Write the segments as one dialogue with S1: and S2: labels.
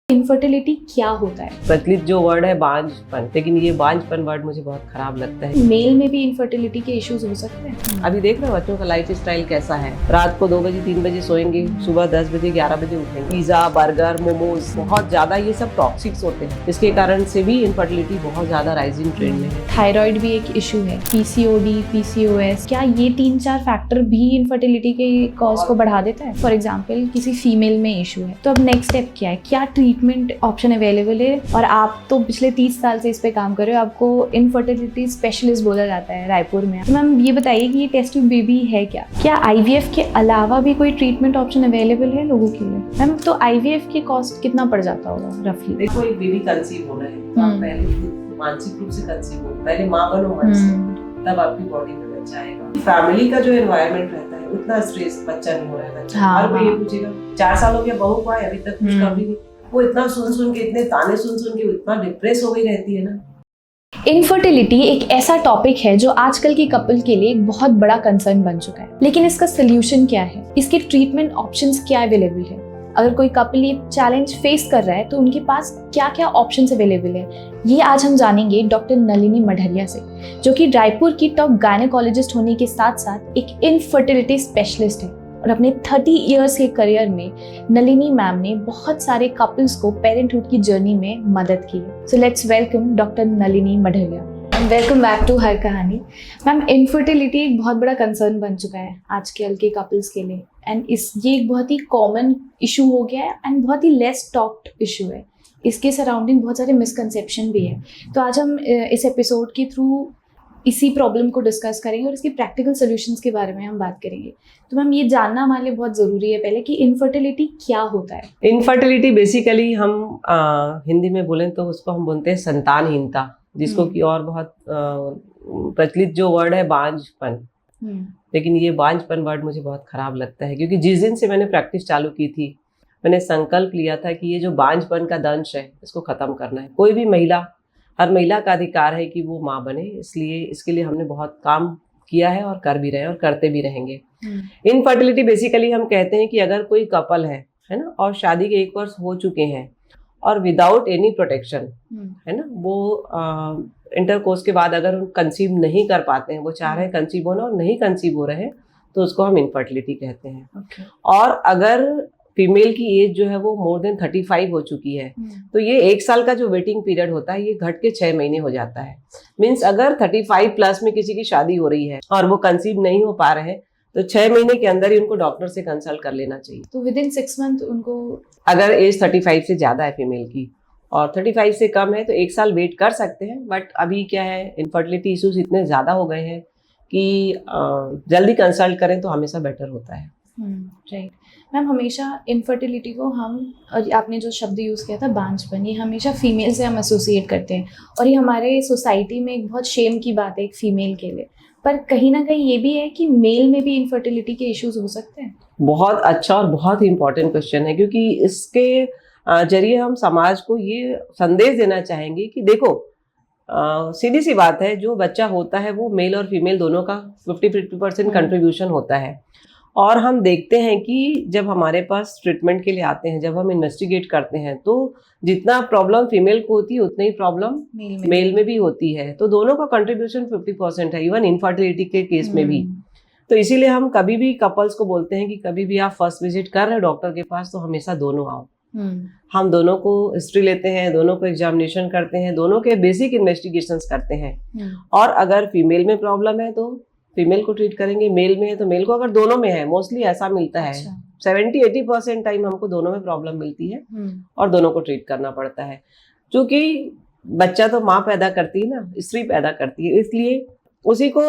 S1: Infertility क्या होता है?
S2: प्रचलित जो वर्ड है बांझपन, लेकिन ये बांझपन वर्ड मुझे बहुत खराब लगता है।
S1: मेल में भी इनफर्टिलिटी के इश्यूज हो सकते हैं।
S2: अभी देख रहे हो बच्चों का लाइफ स्टाइल कैसा है। रात को 2 बजे 3 बजे सोएंगे, सुबह 10 बजे 11 बजे उठेंगे। पिज्जा, बर्गर, मोमोज, बहुत ज्यादा ये सब टॉक्सिक्स होते हैं। इसके कारण से भी इनफर्टिलिटी बहुत ज्यादा राइजिंग ट्रेंड में है।
S1: थायराइड भी एक इशू है, पीसीओडी, पीसीओएस, क्या ये 3-4 फैक्टर भी इनफर्टिलिटी के कॉज को बढ़ा देता है? फॉर एग्जाम्पल किसी फीमेल में इशू है तो अब नेक्स्ट स्टेप क्या है? क्या ट्रीटमेंट ऑप्शन अवेलेबल है? और आप तो पिछले 30 साल से इस पे काम कर रहे हो, आपको इनफर्टिलिटी स्पेशलिस्ट बोला जाता है रायपुर में। तो मैम ये बताइए कि ये टेस्ट ट्यूब बेबी है क्या? क्या आईवीएफ के अलावा भी कोई ट्रीटमेंट ऑप्शन अवेलेबल है लोगों के लिए? मैम तो आईवीएफ की कॉस्ट कितना पड़ जाता होगा रफली?
S2: देखो, एक बेबी कंसीव होना है तो आप पहले मानसिक रूप से कंसीव हो, पहले माँ बनो मन से, तब आपकी बॉडी में बच्चा आएगा। फैमिली का जो एनवायरनमेंट रहता है उतना स्ट्रेस, बच्चा नहीं हो रहा है, बच्चा हर कोई ये पूछेगा 4 साल हो गया बहू को आए, अभी तक कुछ कभी नहीं। वो इतना सुन के, इतने ताने सुन के इतना डिप्रेस हो गई रहती है ना।
S1: इनफर्टिलिटी एक ऐसा टॉपिक है जो आजकल के कपल के लिए एक बहुत बड़ा कंसर्न बन चुका है, लेकिन इसका सोल्यूशन क्या है? इसके ट्रीटमेंट ऑप्शंस क्या अवेलेबल है? अगर कोई कपल ये चैलेंज फेस कर रहा है तो उनके पास क्या क्या ऑप्शंस अवेलेबल है, ये आज हम जानेंगे डॉक्टर नलिनी मढ़रिया से, जो कि रायपुर की टॉप गायनेकोलॉजिस्ट होने के साथ साथ एक इनफर्टिलिटी स्पेशलिस्ट है। और अपने 30 इयर्स के करियर में नलिनी मैम ने बहुत सारे कपल्स को पेरेंटहुड की जर्नी में मदद की है। So let's welcome doctor Nalini Madhariya. Welcome back to Har Kahani. Ma'am, infertility एक बहुत बड़ा कंसर्न बन चुका है आजकल के कपल्स के लिए, एंड ये एक बहुत ही कॉमन इशू हो गया है एंड बहुत ही लेस टॉक्ड इशू है। इसके सराउंडिंग बहुत सारे मिसकंसेप्शन भी है। तो आज हम इस एपिसोड के थ्रू इसी प्रॉब्लम को डिस्कस करेंगे और इसके प्रैक्टिकल सॉल्यूशंस के बारे में हम बात करेंगे। तो मैम, ये जानना हमारे लिए बहुत ज़रूरी है पहले कि इनफर्टिलिटी क्या होता है।
S2: इनफर्टिलिटी बेसिकली हम हिंदी में बोलें तो उसको हम बोलते हैं संतानहीनता, जिसको कि और बहुत प्रचलित जो वर्ड है बांझपन, लेकिन ये बांझपन वर्ड मुझे बहुत खराब लगता है, क्योंकि जिस दिन से मैंने प्रैक्टिस चालू की थी मैंने संकल्प लिया था कि ये जो बांझपन का दंश है इसको खत्म करना है। कोई भी महिला, हर महिला का अधिकार है कि वो माँ बने, इसलिए इसके लिए हमने बहुत काम किया है और कर भी रहे हैं और करते भी रहेंगे। इनफर्टिलिटी बेसिकली हम कहते हैं कि अगर कोई कपल है ना, और शादी के 1 वर्ष हो चुके हैं और विदाउट एनी प्रोटेक्शन, है ना, वो इंटरकोर्स के बाद अगर कंसीव नहीं कर पाते हैं, वो चाह रहे हैं कंसीव होना और नहीं कंसीव हो रहे हैं, तो उसको हम इनफर्टिलिटी कहते हैं। और अगर फीमेल की एज जो है वो मोर देन 35 हो चुकी है, तो ये 1 साल का जो वेटिंग पीरियड होता है ये घट के 6 महीने हो जाता है। मीन्स अगर 35 प्लस में किसी की शादी हो रही है और वो कंसीव नहीं हो पा रहे हैं तो 6 महीने के अंदर ही उनको डॉक्टर से कंसल्ट कर लेना चाहिए।
S1: तो विद इन 6 मंथ उनको,
S2: अगर एज 35 से ज्यादा है फीमेल की और 35 से कम है तो 1 साल वेट कर सकते हैं। बट अभी क्या है, इनफर्टिलिटी इश्यूज इतने ज्यादा हो गए हैं कि जल्दी कंसल्ट करें तो हमेशा बेटर होता है।
S1: राइट मैम, हमेशा इनफर्टिलिटी को हम, और आपने जो शब्द यूज़ किया था बांझपन, ये हमेशा फीमेल से हम एसोसिएट करते हैं और ये हमारे सोसाइटी में एक बहुत शेम की बात है एक फीमेल के लिए। पर कहीं ना कहीं ये भी है कि मेल में भी इनफर्टिलिटी के इश्यूज हो सकते हैं।
S2: बहुत अच्छा और बहुत ही इम्पोर्टेंट क्वेश्चन है, क्योंकि इसके जरिए हम समाज को ये संदेश देना चाहेंगे कि देखो, सीधी सी बात है, जो बच्चा होता है वो मेल और फीमेल दोनों का 50-50% कंट्रीब्यूशन होता है। और हम देखते हैं कि जब हमारे पास ट्रीटमेंट के लिए आते हैं, जब हम इन्वेस्टिगेट करते हैं, तो जितना प्रॉब्लम फीमेल को होती है उतनी ही प्रॉब्लम मेल में भी होती है। तो दोनों का कंट्रीब्यूशन 50% है, इवन इनफर्टिलिटी के केस में भी। तो इसीलिए हम कभी भी कपल्स को बोलते हैं कि कभी भी आप फर्स्ट विजिट कर रहे हो डॉक्टर के पास तो हमेशा दोनों आओ। हम दोनों को हिस्ट्री लेते हैं, दोनों को एग्जामिनेशन करते हैं, दोनों के बेसिक इन्वेस्टिगेशंस करते हैं। और अगर फीमेल में प्रॉब्लम है तो फीमेल को ट्रीट करेंगे, मेल में है तो मेल को। अगर दोनों में है, मोस्टली ऐसा मिलता है, 70-80% टाइम हमको दोनों में प्रॉब्लम मिलती है और दोनों को ट्रीट करना पड़ता है। क्योंकि बच्चा तो माँ पैदा करती है ना, स्त्री पैदा करती है, इसलिए उसी को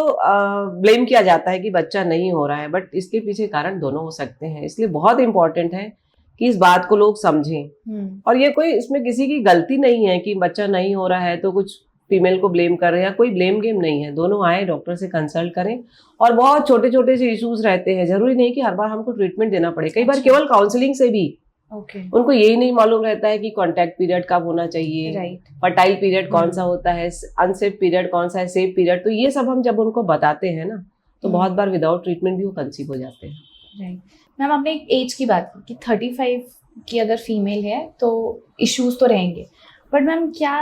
S2: ब्लेम किया जाता है कि बच्चा नहीं हो रहा है, बट इसके पीछे कारण दोनों हो सकते हैं। इसलिए बहुत इंपॉर्टेंट है कि इस बात को लोग समझें। और ये कोई, इसमें किसी की गलती नहीं है कि बच्चा नहीं हो रहा है तो कुछ फीमेल को ब्लेम कर रहे हैं, कोई ब्लेम गेम नहीं है। दोनों आए, डॉक्टर से कंसल्ट करें। और बहुत छोटे छोटे से इश्यूज रहते हैं, जरूरी नहीं कि हर बार हमको ट्रीटमेंट देना पड़े। कई बार केवल काउंसलिंग से भी उनको यही नहीं मालूम रहता है कि कॉन्टैक्ट पीरियड कब होना चाहिए, फर्टाइल पीरियड कौन सा होता है, अनसेफ पीरियड कौन सा है, सेफ पीरियड। तो ये सब हम जब उनको बताते हैं ना, तो बहुत बार विदाउट ट्रीटमेंट भी वो कंसीव हो जाते हैं।
S1: राइट मैम, आपने एक एज की बात की कि 35 कि अगर फीमेल है तो इश्यूज तो रहेंगे, बट मैम क्या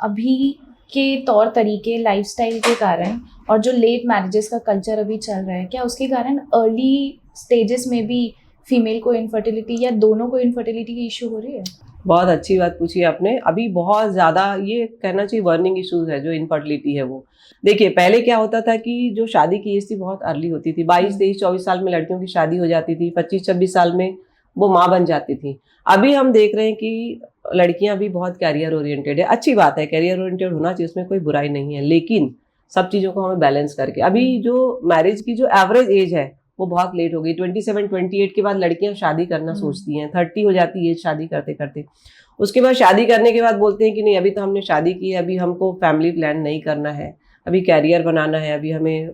S1: अभी के तौर तरीके, लाइफस्टाइल के कारण और जो लेट मैरिजेस का कल्चर अभी चल रहा है, क्या उसके कारण अर्ली स्टेजेस में भी फीमेल को इनफर्टिलिटी या दोनों को इनफर्टिलिटी की इशू हो रही है?
S2: बहुत अच्छी बात पूछी आपने। अभी बहुत ज़्यादा ये कहना चाहिए बर्निंग इश्यूज है जो इनफर्टिलिटी है वो। देखिए पहले क्या होता था कि जो शादी की एज थी बहुत अर्ली होती थी, 22, 23, 24 साल में लड़कियों की शादी हो जाती थी, 25, 26 साल में वो माँ बन जाती थी। अभी हम देख रहे हैं कि लड़कियां भी बहुत कैरियर ओरिएंटेड है। अच्छी बात है, कैरियर ओरिएंटेड होना चाहिए, उसमें कोई बुराई नहीं है, लेकिन सब चीज़ों को हमें बैलेंस करके। अभी जो मैरिज की जो एवरेज एज है वो बहुत लेट हो गई। 27, 28 के बाद लड़कियां शादी करना सोचती हैं, 30 हो जाती है शादी करते करते। उसके बाद शादी करने के बाद बोलते हैं कि नहीं, अभी तो हमने शादी की है, अभी हमको फैमिली प्लान नहीं करना है, अभी कैरियर बनाना है, अभी हमें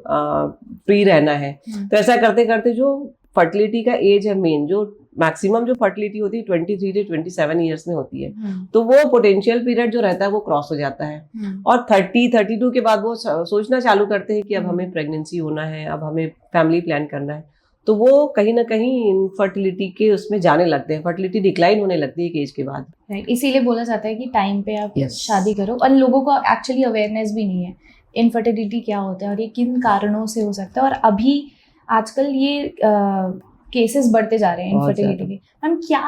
S2: फ्री रहना है। तो ऐसा करते करते जो फर्टिलिटी का एज है मेन, जो मैक्सिमम जो फर्टिलिटी होती है 23 से 27 ईयर्स में होती है, तो वो पोटेंशियल पीरियड जो रहता है वो क्रॉस हो जाता है। और 30, 32 के बाद वो सोचना चालू करते हैं कि अब हमें प्रेगनेंसी होना है, अब हमें फैमिली प्लान करना है। तो वो कहीं ना कहीं इनफर्टिलिटी के उसमें जाने लगते हैं, फर्टिलिटी डिक्लाइन होने लगती है एक एज के बाद।
S1: राइट, इसीलिए बोला जाता है कि टाइम पे आप
S2: Yes.
S1: शादी करो। और लोगों को एक्चुअली अवेयरनेस भी नहीं है इनफर्टिलिटी क्या होता है और ये किन कारणों से हो सकता है। और अभी आजकल ये केसेस बढ़ते जा रहे हैं
S2: बहुत
S1: इनफर्टिलिटी के। मैम क्या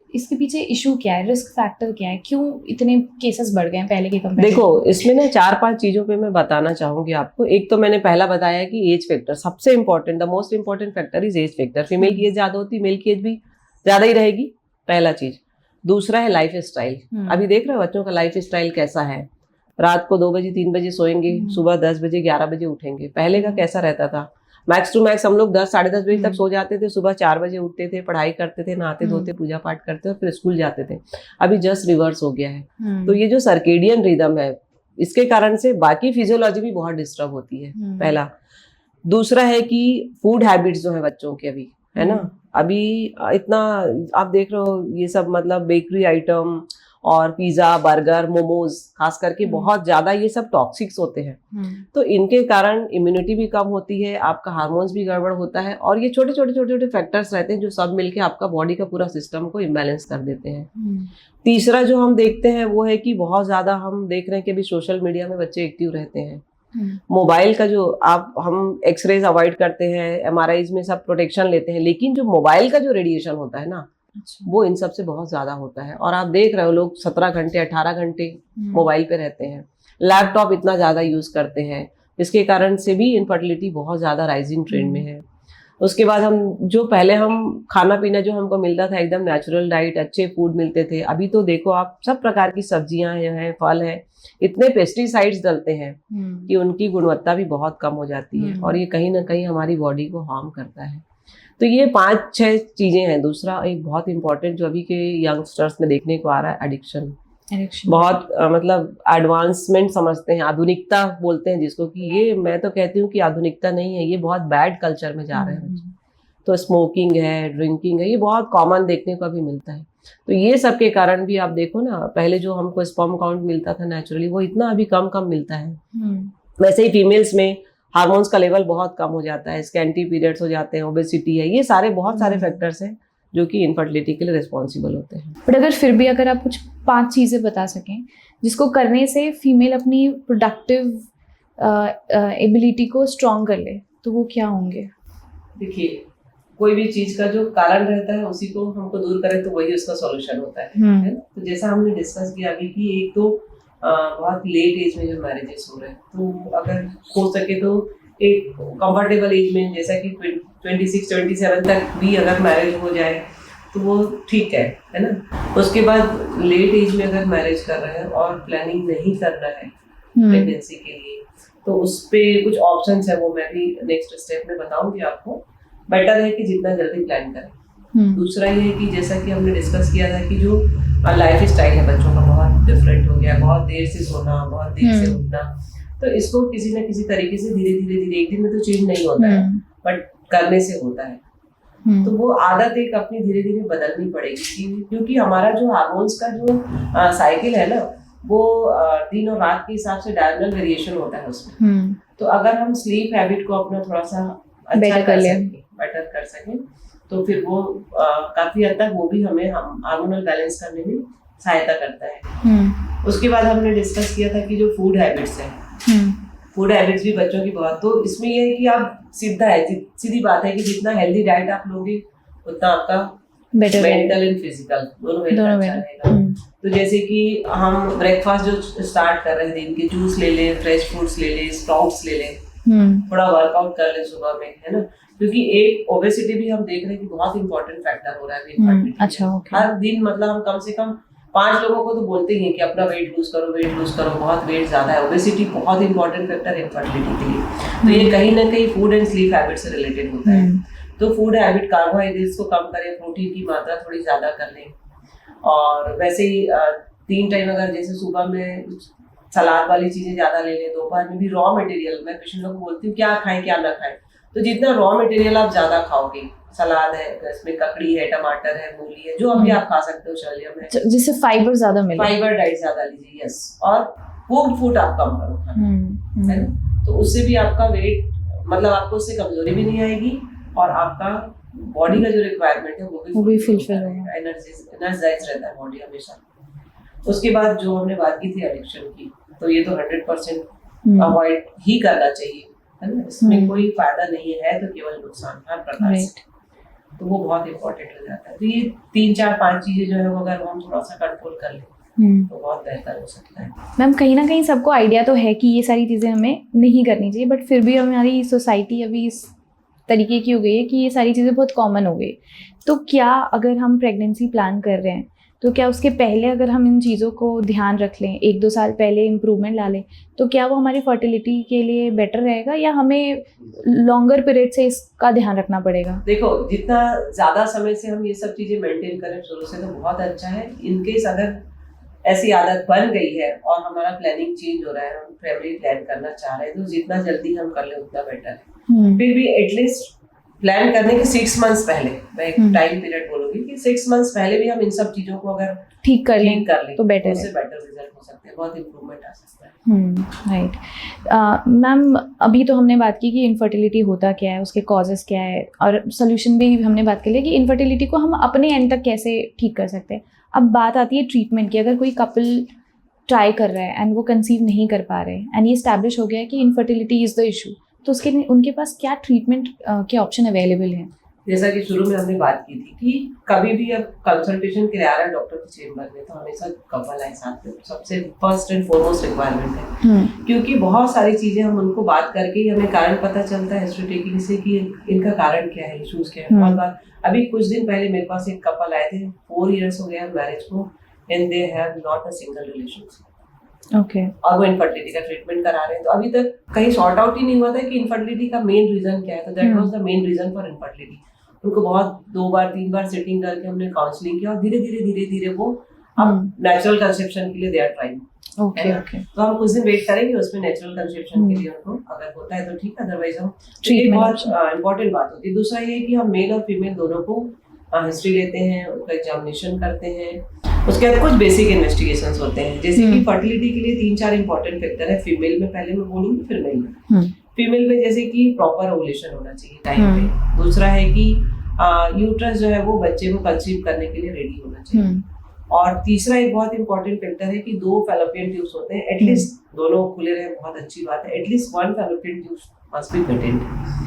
S1: इसके पीछे इशू क्या है, रिस्क फैक्टर क्या है, क्यों इतने केसेस बढ़ गए हैं पहले के कंपेयर?
S2: देखो इसमें ना 4-5 चीजों पे मैं बताना चाहूंगी आपको। एक तो मैंने पहला बताया कि एज फैक्टर सबसे important, the most important factor is age factor. Female की एज ज्यादा होती है, मेल की एज भी ज्यादा ही रहेगी, पहला चीज। दूसरा है लाइफ स्टाइल। अभी देख रहे हो बच्चों का लाइफ स्टाइल कैसा है, रात को 2 बजे 3 बजे सोएंगे, सुबह 10 बजे 11 बजे उठेंगे। पहले का कैसा रहता था, मैक्स टू मैक्स हम लोग 10, साढ़े 10 बजे तक सो जाते थे, सुबह 4 बजे उठते थे, पढ़ाई करते थे, नहाते धोते पूजा पाठ करते और फिर स्कूल जाते थे। अभी जस्ट रिवर्स हो गया है। तो ये जो सर्केडियन रिदम है, इसके कारण से बाकी फिजियोलॉजी भी बहुत डिस्टर्ब होती है, पहला। दूसरा है कि फूड हैबिट्स जो है बच्चों के अभी, है ना, अभी इतना आप देख रहे हो ये सब, मतलब बेकरी आइटम और पिज्जा, बर्गर, मोमोज खास करके बहुत ज्यादा ये सब टॉक्सिक्स होते हैं। तो इनके कारण इम्यूनिटी भी कम होती है, आपका हार्मोन्स भी गड़बड़ होता है, और ये छोटे छोटे फैक्टर्स रहते हैं जो सब मिलके आपका बॉडी का पूरा सिस्टम को इम्बैलेंस कर देते हैं। तीसरा जो हम देखते हैं वो है कि बहुत ज्यादा हम देख रहे हैं कि अभी सोशल मीडिया में बच्चे एक्टिव रहते हैं। मोबाइल का जो हम एक्सरेज अवॉइड करते हैं, MRIs में सब प्रोटेक्शन लेते हैं, लेकिन जो मोबाइल का जो रेडिएशन होता है ना, वो इन सब से बहुत ज्यादा होता है। और आप देख रहे हो लोग 17 घंटे 18 घंटे मोबाइल पे रहते हैं, लैपटॉप इतना ज्यादा यूज करते हैं, इसके कारण से भी इनफर्टिलिटी बहुत ज्यादा राइजिंग ट्रेंड में है। उसके बाद हम जो पहले हम खाना पीना जो हमको मिलता था एकदम नेचुरल डाइट, अच्छे फूड मिलते थे, अभी तो देखो आप सब प्रकार की सब्जियां हैं, फल हैं, इतने पेस्टिसाइड्स डलते हैं कि उनकी गुणवत्ता भी बहुत कम हो जाती है, और ये कहीं ना कहीं हमारी बॉडी को हार्म करता है। तो ये 5-6 चीजें हैं। दूसरा एक बहुत इंपॉर्टेंट जो अभी के यंगस्टर्स में देखने को आ रहा है, एडिक्शन। बहुत मतलब एडवांसमेंट समझते हैं, आधुनिकता बोलते हैं जिसको, कि ये मैं तो कहती हूँ कि आधुनिकता नहीं है, ये बहुत बैड कल्चर में जा रहे हैं। तो स्मोकिंग है, ड्रिंकिंग है, ये बहुत कॉमन देखने को भी मिलता है। तो ये सब के कारण भी आप देखो ना, पहले जो हमको स्पर्म काउंट मिलता था नेचुरली, वो इतना अभी कम मिलता है। वैसे ही फीमेल्स में हार्मोन्स का लेवल बहुत कम हो जाता है, स्कैंटी पीरियड्स हो जाते हैं, ओबेसिटी है, ये सारे बहुत सारे फैक्टर्स हैं जो कि इनफर्टिलिटी के लिए रिस्पॉन्सिबल होते हैं।
S1: बट अगर फिर भी अगर आप कुछ 5 चीजें बता सकें जिसको करने से फीमेल अपनी प्रोडक्टिव एबिलिटी को स्ट्रॉन्ग कर ले, तो वो क्या होंगे?
S2: देखिए कोई भी चीज का जो कारण रहता है उसी को हमको दूर करें तो वही उसका सॉल्यूशन होता है ना? तो जैसा हमने डिस्कस किया अभी कि एक तो बहुत लेट एज में जो मैरिजेस हो रहे हैं, तो अगर हो सके तो एक कंफर्टेबल एज में, जैसा कि 26, 27 तक भी अगर मैरिज हो जाए तो वो ठीक है ना। उसके बाद लेट एज में अगर मैरिज कर रहे हैं और प्लानिंग नहीं कर रहा है प्रेगनेंसी के लिए, तो उस पे कुछ ऑप्शंस है, वो मैं भी नेक्स्ट स्टेप में बताऊंगी आपको। बेटर है कि जितना जल्दी प्लान करें। दूसरा ये है कि जैसा कि हमने डिस्कस किया था कि जो लाइफ स्टाइल है बच्चों का बहुत डिफरेंट हो गया, बहुत देर से सोना, बहुत देर से उठना, तो इसको किसी न किसी तरीके से धीरे धीरे एक दिन में तो चेंज नहीं होता है, बट करने से होता है। तो वो आदत एक अपनी धीरे धीरे बदलनी पड़ेगी, क्योंकि हमारा जो हार्मोन्स का जो साइकिल है ना, वो दिन और रात के हिसाब से डायगोनल वेरिएशन होता है उसमें। तो अगर हम स्लीप हैबिट को अपना थोड़ा सा अच्छा बेटर कर सकें, तो फिर वो काफी हद तक वो भी हमें हार्मोनल बैलेंस करने में सहायता करता है। उसके बाद हमने डिस्कस किया था कि जो फूड हैबिट्स है, फूड हैबिट्स भी बच्चों की बहुत, तो इसमें ये है कि आप सीधी बात है कि जितना हेल्दी डाइट आप लोगे उतना आपका मेंटल एंड फिजिकल दोनों हेल्थ अच्छा रहेगा। तो जैसे कि हम ब्रेकफास्ट जो स्टार्ट कर रहे हैं दिन के, जूस ले लें, फ्रेश फ्रूट्स ले लें, स्प्राउट्स ले लें, थोड़ा वर्कआउट कर लें सुबह में, है ना, क्योंकि एक ओबेसिटी भी हम देख रहे हैं कि बहुत इंपॉर्टेंट फैक्टर हो रहा है इनफर्टिलिटी।
S1: अच्छा,
S2: हर दिन मतलब हम कम से कम 5 लोगों को तो बोलते ही हैं कि अपना वेट लूज करो, बहुत वेट ज्यादा है। ओबेसिटी बहुत इंपॉर्टेंट फैक्टर है इनफर्टिलिटी के लिए। तो ये कहीं ना कहीं फूड एंड स्लीप हैबिट से रिलेटेड होता है। तो फूड हैबिट, कार्बोहाइड्रेट्स को कम करें, प्रोटीन की मात्रा थोड़ी ज्यादा कर लें, और वैसे ही 3 टाइम अगर जैसे सुबह में सलाद वाली चीजें ज्यादा ले लें, दोपहर में भी रॉ मटेरियल, मैं पेशेंट लोग को बोलती हूँ क्या खाएं क्या ना खाएं, तो जितना रॉ मटेरियल आप ज्यादा खाओगे, सलाद है, इसमें ककड़ी है, टमाटर है, मूली है, जो अभी आप खा सकते हो, शलजम है,
S1: जिससे फाइबर ज्यादा मिले,
S2: फाइबर डाइट ज्यादा लीजिए, यस, और कुक्ड फूड आप कम करो खाना, है ना, तो उससे भी आपका वेट, मतलब आपको उससे कमजोरी भी नहीं आएगी और आपका बॉडी का जो रिक्वायरमेंट है वो भी फुलफिल होगा, एनर्जाइज रहता है बॉडी हमेशा। उसके बाद जो हमने बात की थी एडिक्शन की, तो ये तो 100% अवॉइड ही करना चाहिए, है ना, इसमें कोई फायदा नहीं है, तो केवल नुकसान हर प्रकार से, तो वो बहुत इंपॉर्टेंट हो जाता है। तो ये 3, 4, 5 चीजें जो है वो अगर हम थोड़ा सा कंट्रोल कर लें तो बहुत बेहतर हो सकता है।
S1: मैम, कहीं ना कहीं सबको आइडिया तो है कि ये सारी चीज़ें हमें नहीं करनी चाहिए, बट फिर भी हमारी सोसाइटी अभी इस तरीके की हो गई है कि ये सारी चीज़ें बहुत कॉमन हो गई। तो क्या अगर हम प्रेगनेंसी प्लान कर रहे हैं तो क्या उसके पहले अगर हम इन चीज़ों को ध्यान रख लें, 1-2 साल पहले इम्प्रूवमेंट ला लें, तो क्या वो हमारी फर्टिलिटी के लिए बेटर रहेगा, या हमें लॉन्गर पीरियड से इसका ध्यान रखना पड़ेगा?
S2: देखो, जितना ज़्यादा समय से हम ये सब चीज़ें मेंटेन करें शुरू से तो बहुत अच्छा है। इनकेस अगर ऐसी आदत बन गई है और हमारा प्लानिंग चेंज हो रहा है, हम फैमिली प्लान करना चाह रहे हैं, तो जितना जल्दी हम कर लें उतना बेटर है। फिर भी एटलीस्ट प्लान करने के 6 मंथ्स पहले, मैं एक टाइम पीरियड बोलूंगी कि 6 मंथ्स पहले भी हम इन सब चीजों को अगर ठीक कर लें तो बेटर है, उससे बेटर रिजल्ट हो सकते हैं, बहुत इंप्रूवमेंट आ सकता है।
S1: राइट। मैम, अभी तो हमने बात की कि इनफर्टिलिटी होता क्या है, उसके कॉजेस क्या है, और सोल्यूशन भी हमने बात कर लिया कि इनफर्टिलिटी को हम अपने एंड तक कैसे ठीक कर सकते हैं। अब बात आती है ट्रीटमेंट की। अगर कोई कपल ट्राई कर रहा है एंड वो कंसीव नहीं कर पा रहे एंड ये इस्टेब्लिश हो गया है कि इनफर्टिलिटी इज़ द इशू, तो उसके उनके पास क्या ट्रीटमेंट के ऑप्शन अवेलेबल हैं?
S2: जैसा कि शुरू में हमने बात की थी कि कभी भी अब कंसल्टेशन के लिए आ रहा है डॉक्टर के चेम्बर में, तो हमेशा कपल आए साथ में, सबसे फर्स्ट एंड फॉरमोस्ट रिक्वायरमेंट है, क्योंकि बहुत सारी चीजें हम उनको बात करके ही हमें कारण पता चलता है हिस्ट्री टेकिंग से कि इनका कारण क्या है, इशूज क्या है। बहुत बार, अभी कुछ दिन पहले मेरे पास एक कपल आए थे, 4 years हो गया मैरिज को, and they have not a single relationship, और वो इनफर्टिलिटी का ट्रीटमेंट करा रहे हैं। तो अभी तक कहीं सॉर्ट आउट ही नहीं हुआ था कि इनफर्टिलिटी का मेन रीजन क्या है, तो that was the main reason for infertility. उनको बहुत 2 बार 3 बार सिटिंग करके हमने काउंसलिंग किया, और धीरे धीरे वो अब नेचुरल कंसेप्शन के लिए दे आर ट्राइंग। तो हम कुछ दिन वेट करेंगे, उसमें नेचुरल कंसेप्शन के लिए उनको अगर होता है तो ठीक, अदरवाइज हम ट्रीटमेंट, बहुत इंपॉर्टेंट बात होती है। दूसरा ये कि हम मेल और फीमेल दोनों को हिस्ट्री लेते हैं, उनका एग्जामिनेशन करते हैं, उसके बाद कुछ बेसिक इन्वेस्टिगेशंस होते हैं, जैसे कि फर्टिलिटी के लिए 3-4 इंपॉर्टेंट फैक्टर है फीमेल में, पहले मैं बोलूंगी फिर मेल में। फीमेल में जैसे कि प्रॉपर ओवुलेशन होना चाहिए टाइम पे, दूसरा है कि यूट्रस जो है वो बच्चे को कंसीव करने के लिए रेडी होना चाहिए, और तीसरा एक बहुत इंपॉर्टेंट फैक्टर है कि 2 फैलोपियन ट्यूब्स होते हैं, एटलीस्ट दोनों खुले रहे, बहुत अच्छी बात है, at least 1 fallopian tube must be patent.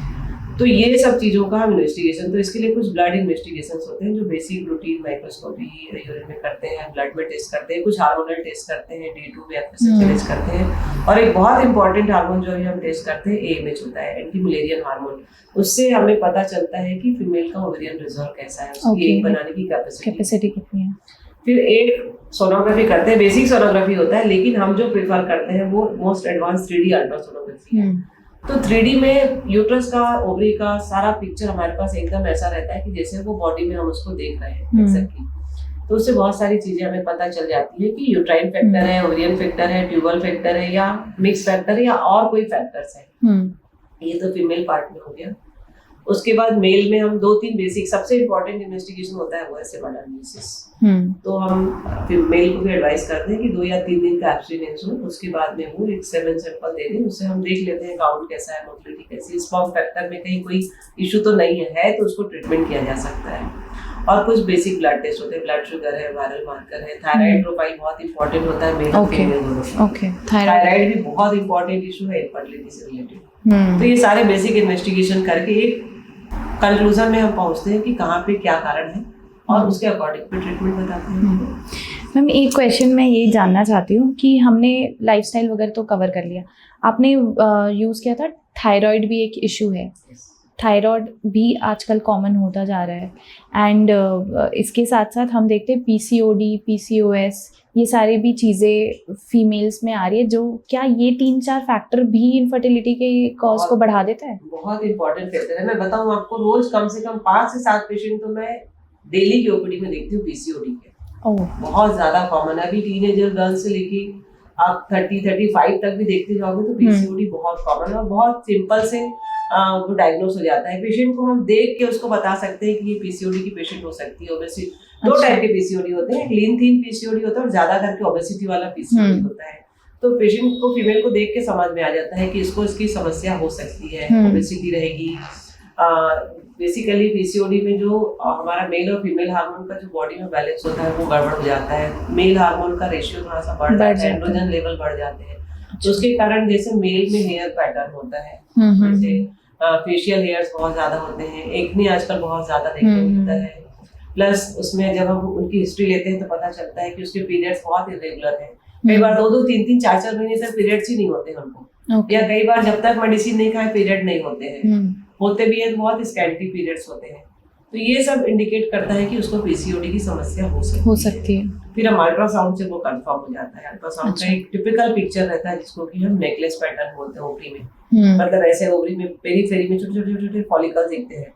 S2: तो ये सब चीजों का हम इन्वेस्टिगेशन, तो इसके लिए कुछ ब्लड इन्वेस्टिगेशंस होते हैं जो बेसिक रूटीन माइक्रोस्कोपी यूरिन में करते हैं, ब्लड में टेस्ट करते हैं, कुछ हार्मोनल टेस्ट करते हैं, D2 में टेस्ट करते हैं, और एक बहुत इंपॉर्टेंट हार्मोन जो हम टेस्ट करते हैं AMH होता है, एंटी मुलेरियन हार्मोन। उससे हमें पता चलता है कि फीमेल का ओवेरियन रिजर्व कैसा है, उसकी एग बनाने की कैपेसिटी कितनी है। फिर एक सोनोग्राफी करते हैं, बेसिक सोनोग्राफी होता है, लेकिन हम जो प्रेफर करते हैं वो मोस्ट एडवांस 3D अल्ट्रासोनोग्राफी है। तो 3D में यूट्रस का, ओवरी का सारा पिक्चर हमारे पास एकदम ऐसा रहता है कि जैसे वो बॉडी में हम उसको देख रहे हैं एग्जैक्टली। तो उससे बहुत सारी चीजें हमें पता चल जाती है कि यूट्राइन फैक्टर है, ओवरियन फैक्टर है, ट्यूबल फैक्टर है, या मिक्स फैक्टर है, या और कोई फैक्टर्स है। ये तो फीमेल पार्ट में हो गया। उसके बाद मेल में हम 2-3 बेसिक, सबसे इम्पोर्टेंट इन्वेस्टिगेशन होता है वो है सेबल एनालिसिस। तो हम फिर मेल को भी एडवाइस करते हैं कि 2 या 3 दिन का एब्स्टिनेंस हो, उसके बाद में वो एक सेवन सैंपल दे दें, उससे हम देख लेते हैं काउंट कैसा है, मोटिलिटी कैसी है, स्पर्म फैक्टर में कहीं कोई इशू तो नहीं है तो उसको ट्रीटमेंट किया जा सकता है। और कुछ बेसिक ब्लड टेस्ट होते हैं, ब्लड शुगर है, वायरल मार्कर है, थायराइड प्रोफाइल बहुत इंपॉर्टेंट होता है मेल और फीमेल दोनों। थायराइड भी बहुत इंपॉर्टेंट इशू है इनफर्टिलिटी से रिलेटेड। तो ये सारे बेसिक इन्वेस्टिगेशन करके एक कंक्लूजन में हम पहुंचते हैं कि कहाँ पे क्या कारण है और उसके अकॉर्डिंग पे ट्रीटमेंट बताते हैं।
S1: मैम एक क्वेश्चन मैं ये जानना चाहती हूँ कि हमने लाइफस्टाइल वगैरह तो कवर कर लिया, आपने यूज़ किया था थायराइड भी एक इशू है, थायराइड भी आजकल कॉमन होता जा रहा है एंड इसके साथ साथ हम देखते हैं पीसीओडी, पीसीओएस, ये सारी भी चीज़ें फीमेल्स में आ रही है, जो क्या ये 3-4 फैक्टर भी इनफर्टिलिटी के कॉज को बढ़ा देता है?
S2: बहुत इंपॉर्टेंट फैक्टर है। मैं बताऊँ आपको, रोज कम से कम 5 से 7 पेशेंट तो मैं डेली की ओपीडी में देखती हूँ पीसीओडी के। बहुत ज्यादा कॉमन है, अभी टीनेजर गर्ल से लेके आप 30-35 तक भी देखते जाओगे तो पीसीओडी बहुत कॉमन है और बहुत सिंपल से वो डायग्नोस हो जाता है। पेशेंट को हम देख के उसको बता सकते हैं कि ये पीसीओडी की पेशेंट हो सकती है। ओबेसिटी, 2 टाइप के पीसीओडी होते हैं, लीन थीन पीसीओडी होता है और ज्यादा करके ओबेसिटी वाला पीसीओडी होता है। तो पेशेंट को, फीमेल को देख के समझ में आ जाता है कि इसको इसकी समस्या हो सकती है, ओबेसिटी रहेगी। बेसिकली पीसीओडी में जो हमारा मेल और फीमेल हार्मोन का जो बॉडी में बैलेंस होता है वो गड़बड़ हो जाता है। मेल हार्मोन का रेशियो थोड़ा सा बढ़ जाता है, एंड्रोजन लेवल बढ़ जाते हैं, तो उसके कारण जैसे मेल में हेयर पैटर्न होता है, जैसे फेशियल हेयर्स बहुत ज्यादा होते हैं, एक्ने आजकल बहुत ज्यादा देखने को मिलता है। प्लस उसमें जब हम उनकी हिस्ट्री लेते हैं तो पता चलता है कि उसके पीरियड्स बहुत इरेगुलर हैं। कई बार 2-2, 3-3, 4-4 महीने तक पीरियड्स ही नहीं होते हमको, या कई बार जब तक मेडिसिन नहीं खाए पीरियड नहीं होते हैं, होते भी है तो बहुत स्कैंटी पीरियड्स होते हैं। तो ये सब इंडिकेट करता है कि उसको पीसीओडी की समस्या हो सकती है। फिर हम अल्ट्रासाउंड से वो कंफर्म हो जाता है। अल्ट्रासाउंड का एक टिपिकल पिक्चर रहता है जिसको कि हम नेकलेस पैटर्न बोलते हैं ओवरी में, मतलब ऐसे ओवरी में पेरीफेरी में छोटे-छोटे फॉलिकल्स दिखते हैं।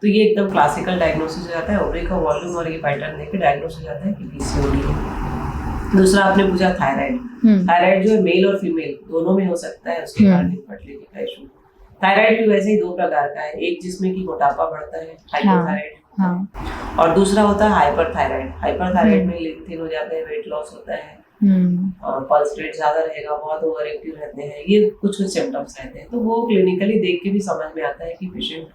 S2: तो ये एकदम क्लासिकल डायग्नोसिस हो जाता है, ओवरी का वॉल्यूम और ये पैटर्न देख के डायग्नोस हो जाता है कि पीसीओडी है। दूसरा आपने पूछा थायराइड। थायराइड जो है मेल और फीमेल दोनों में हो सकता है, उसके कारण इनफर्टिलिटी का इशू। थायराइड भी वैसे ही 2 प्रकार का है, एक जिसमें कि मोटापा बढ़ता है, हाइपोथायराइड, और दूसरा होता है हाइपरथायराइड। हाइपरथायराइड में लिंक थिन हो जाते हैं, वेट लॉस होता है, और पल्स रेट ज्यादा रहेगा, बहुत ओवर एक्टिव रहते हैं, ये कुछ सिम्टम्स रहते हैं। तो वो क्लिनिकली देख के भी समझ में आता है कि पेशेंट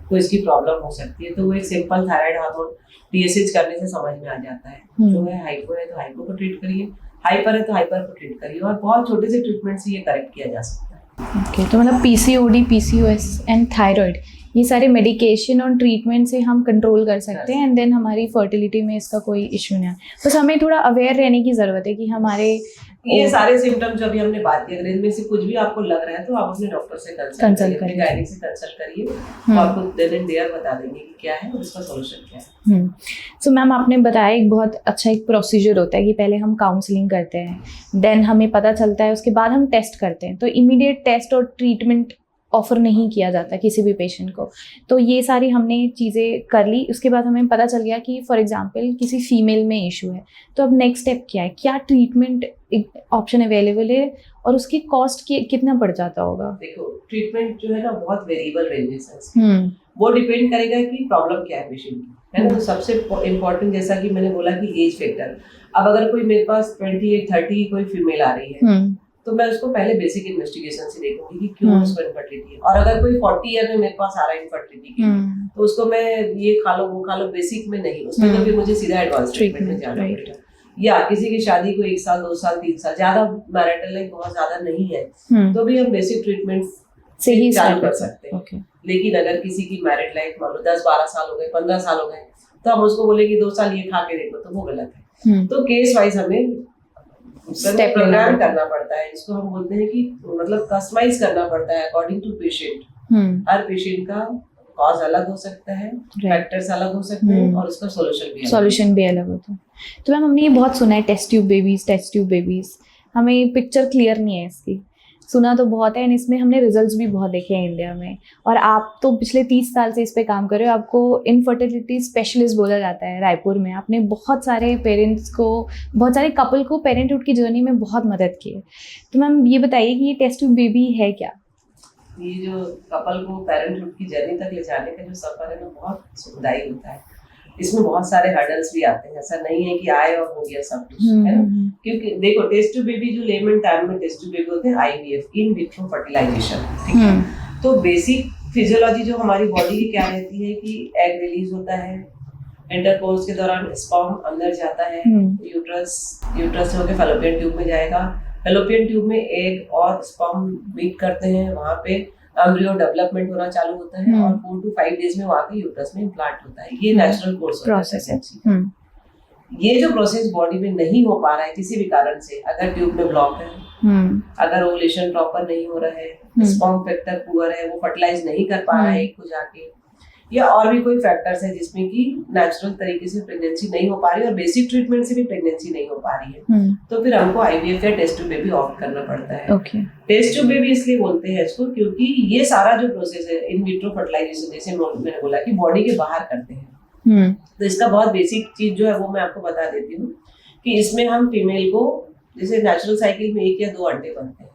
S2: को इसकी प्रॉब्लम हो सकती है। तो वो एक सिंपल थायराइड हार्मोन टीएसएच करने से समझ में आ जाता है। जो है हाइपो है तो हाइपो को ट्रीट करिए, हाइपर है तो हाइपर को ट्रीट करिए, और बहुत छोटे से ट्रीटमेंट से ये करेक्ट किया जा सकता है।
S1: तो मतलब पीसीओडी, पीसीओएस एंड थायराइड, ये सारे मेडिकेशन और ट्रीटमेंट से हम कंट्रोल कर सकते हैं एंड देन हमारी फर्टिलिटी में इसका कोई इशू नहीं है। बस हमें थोड़ा अवेयर रहने की ज़रूरत है कि हमारे
S2: ये सारे सिम्टम जो अभी हमने बात की, अगर इनमें से कुछ भी आपको लग रहा है तो आप अपने डॉक्टर से कंसल्ट करिए, गाइनिक से कंसल्ट करिए, और आपको देन एंड देयर बता देंगे कि क्या है और इसका सॉल्यूशन क्या है।
S1: सो मैम आपने बताया एक बहुत अच्छा एक प्रोसीजर होता है कि पहले हम काउंसलिंग करते हैं, देन हमें पता चलता है, उसके बाद हम टेस्ट करते हैं। तो इमीडिएट टेस्ट और ट्रीटमेंट ऑफर नहीं किया जाता किसी भी पेशेंट को। तो ये सारी हमने चीज़ें कर ली, उसके बाद हमें पता चल गया कि फॉर एग्जांपल किसी फीमेल में इशू है, तो अब नेक्स्ट स्टेप क्या है, क्या ट्रीटमेंट ऑप्शन अवेलेबल है और उसकी कॉस्ट कितना पड़ जाता होगा?
S2: देखो, ट्रीटमेंट जो है ना बहुत वेरिएबल रेंजेस है, वो डिपेंड करेगा कि प्रॉब्लम क्या है पेशेंट की, है ना। तो सबसे इम्पोर्टेंट, जैसा कि मैंने बोला कि एज फैक्टर। अब अगर कोई मेरे पास 28-30 कोई फीमेल आ रही है तो मैं उसको पहले बेसिक इन्वेस्टिगेशन से देखूंगी कि क्यों उसको इनफर्टिलिटी है। और अगर कोई 40 ईयर में मेरे पास आ रहा है इनफर्टिलिटी के तो उसको मैं ये खा लो वो खा लो बेसिक में नहीं, उसमें तो फिर मुझे सीधा एडवांस ट्रीटमेंट में जाना पड़ेगा। या किसी की शादी को 1 साल 2 साल 3 साल, ज्यादा मैरिटल लाइफ बहुत ज्यादा नहीं है तो भी हम बेसिक ट्रीटमेंट से ही चालू कर सकते हैं। लेकिन अगर किसी की मैरिड लाइफ मान लो 10-12 साल हो गए, 15 साल हो गए, तो हम उसको बोलेंगे 2 साल ये खा के देखो, तो वो गलत है। तो केस वाइज हमें स्टेप प्रोग्राम करना पड़ता है, इसको हम बोलते हैं कि मतलब कस्टमाइज करना पड़ता है अकॉर्डिंग टू पेशेंट। हर पेशेंट का कॉज अलग हो सकता है, फैक्टर्स अलग हो सकते हैं, और उसका सॉल्यूशन भी अलग होता है।
S1: तो मैम हमने ये बहुत सुना है टेस्ट ट्यूब बेबीज, हमें पिक्चर क्लियर नहीं है इसकी, सुना तो बहुत है, इसमें हमने रिजल्ट्स भी बहुत देखे हैं इंडिया में, और आप तो पिछले 30 साल से इस पे काम कर रहे हो, आपको इनफर्टिलिटी स्पेशलिस्ट बोला जाता है रायपुर में। आपने बहुत सारे पेरेंट्स को, बहुत सारे कपल को पेरेंटहुड की जर्नी में बहुत मदद की है। तो मैम ये बताइए कि ये टेस्ट ट्यूब बेबी है क्या?
S2: ये जो कपल को पेरेंटहुड की जर्नी तक ले जाने का जो सफर है ना बहुत सुखदायी होता है। इसमें बहुत सारे हर्डल्स भी आते हैं, ऐसा नहीं है कि आए और हो गया सब कुछ, है ना। क्योंकि देखो टेस्ट टू बेबी जो लेमन टर्म में टेस्ट टू बेबी होते हैं आईवीएफ, इन विट्रो फर्टिलाइजेशन, ठीक है। तो बेसिक फिजियोलॉजी जो हमारी बॉडी की क्या रहती है कि एग रिलीज होता है, इंटरकोर्स के दौरान स्पर्म अंदर जाता है, यूट्रस से होकर फैलोपियन ट्यूब में जाएगा, फैलोपियन ट्यूब में एग और स्पर्म मीट करते हैं, वहां पे एम्ब्रियो डेवलपमेंट होना चालू होता है और 4 to 5 डेज में वहां के यूट्रस में इम्प्लांट होता है। ये नेचुरल प्रोसेस है। ये जो प्रोसेस बॉडी में नहीं हो पा रहा है किसी भी कारण से, अगर ट्यूब में ब्लॉक है, अगर ओवुलेशन प्रॉपर नहीं हो रहा है, स्पर्म फैक्टर पुअर है, वो फर्टिलाइज नहीं कर पा रहा है एक को जाके, या और भी कोई फैक्टर्स है जिसमें कि नेचुरल तरीके से प्रेगनेंसी नहीं हो पा रही है और बेसिक ट्रीटमेंट से भी प्रेगनेंसी नहीं हो पा रही है, तो फिर हमको आईवीएफ या टेस्ट टू बेबी ऑप्ट करना पड़ता है। टेस्ट टू बेबी इसलिए बोलते हैं इसको क्योंकि ये सारा जो प्रोसेस है इन विट्रो फर्टिलाइजेशन, जैसे मैंने बोला कि बॉडी के बाहर करते हैं, तो इसका बहुत बेसिक चीज जो है वो मैं आपको बता देती हूँ कि इसमें हम फीमेल को, जैसे नेचुरल साइकिल में 1 या 2 अंडे बनते हैं,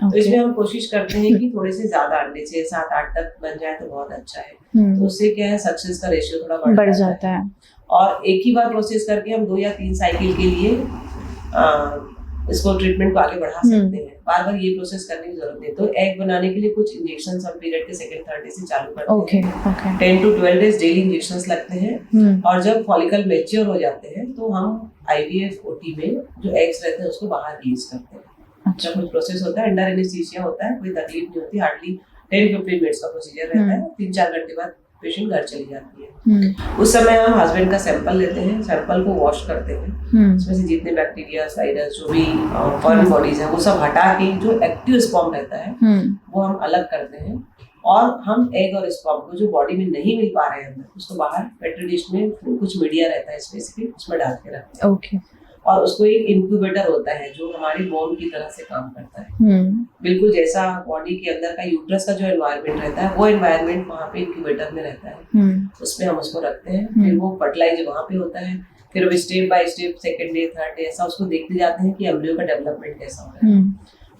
S2: तो इसमें हम कोशिश करते हैं कि थोड़े से ज्यादा अंडे 6, 7, 8 तक बन जाए तो बहुत अच्छा है। तो उससे क्या है सक्सेस का रेशियो थोड़ा बढ़ जाता है। और एक ही बार प्रोसेस करके हम 2 या 3 साइकिल के लिए इसको ट्रीटमेंट को आगे बढ़ा सकते हैं, बार बार ये प्रोसेस करने की जरूरत नहीं। तो एग बनाने के लिए कुछ इंजेक्शन हम पीरियड के 2nd 3rd डे से चालू करते हैं। 10 to 12 डेज डेली इंजेक्शन लगते हैं और जब फॉलिकल मैच्योर हो जाते हैं तो हम आईवीएफ ओटी में जो एग्स रहते हैं उसको बाहर रिलीज करते हैं। अच्छा, कुछ प्रोसेस होता है, अंडर एनेस्थीसिया होता है, कोई तकलीफ नहीं होती, हार्डली 10-15 मिनट्स का प्रोसीजर रहता है, 3-4 घंटे बाद पेशेंट घर चली जाती है। उस समय हम हस्बैंड का सैंपल लेते हैं, सैंपल को वॉश करते हैं, उसमें से जितने बैक्टीरिया, वायरस, जो भी फॉरेन बॉडीज है वो सब हटा के जो एक्टिव स्पर्म रहता है वो हम अलग करते हैं और हम एग और स्पर्म को जो बॉडी में नहीं मिल पा रहे हैं उसको बाहर पेट्री डिश में कुछ मीडिया रहता है स्पेसिफिक, उसमें डाल के रखते हैं। और उसको एक इंक्यूबेटर होता है जो हमारी बोन की तरह से काम करता है, बिल्कुल जैसा बॉडी के अंदर का यूट्रस का जो एनवायरनमेंट रहता है वो एनवायरनमेंट वहाँ पे इंक्यूबेटर में रहता है, उसमें हम उसको रखते हैं, फिर वो फर्टिलाइज वहाँ पे होता है, फिर वो step by step 2nd day 3rd day ऐसा उसको देखते जाते हैं कि एम्ब्रियो का डेवलपमेंट कैसा हो रहा है।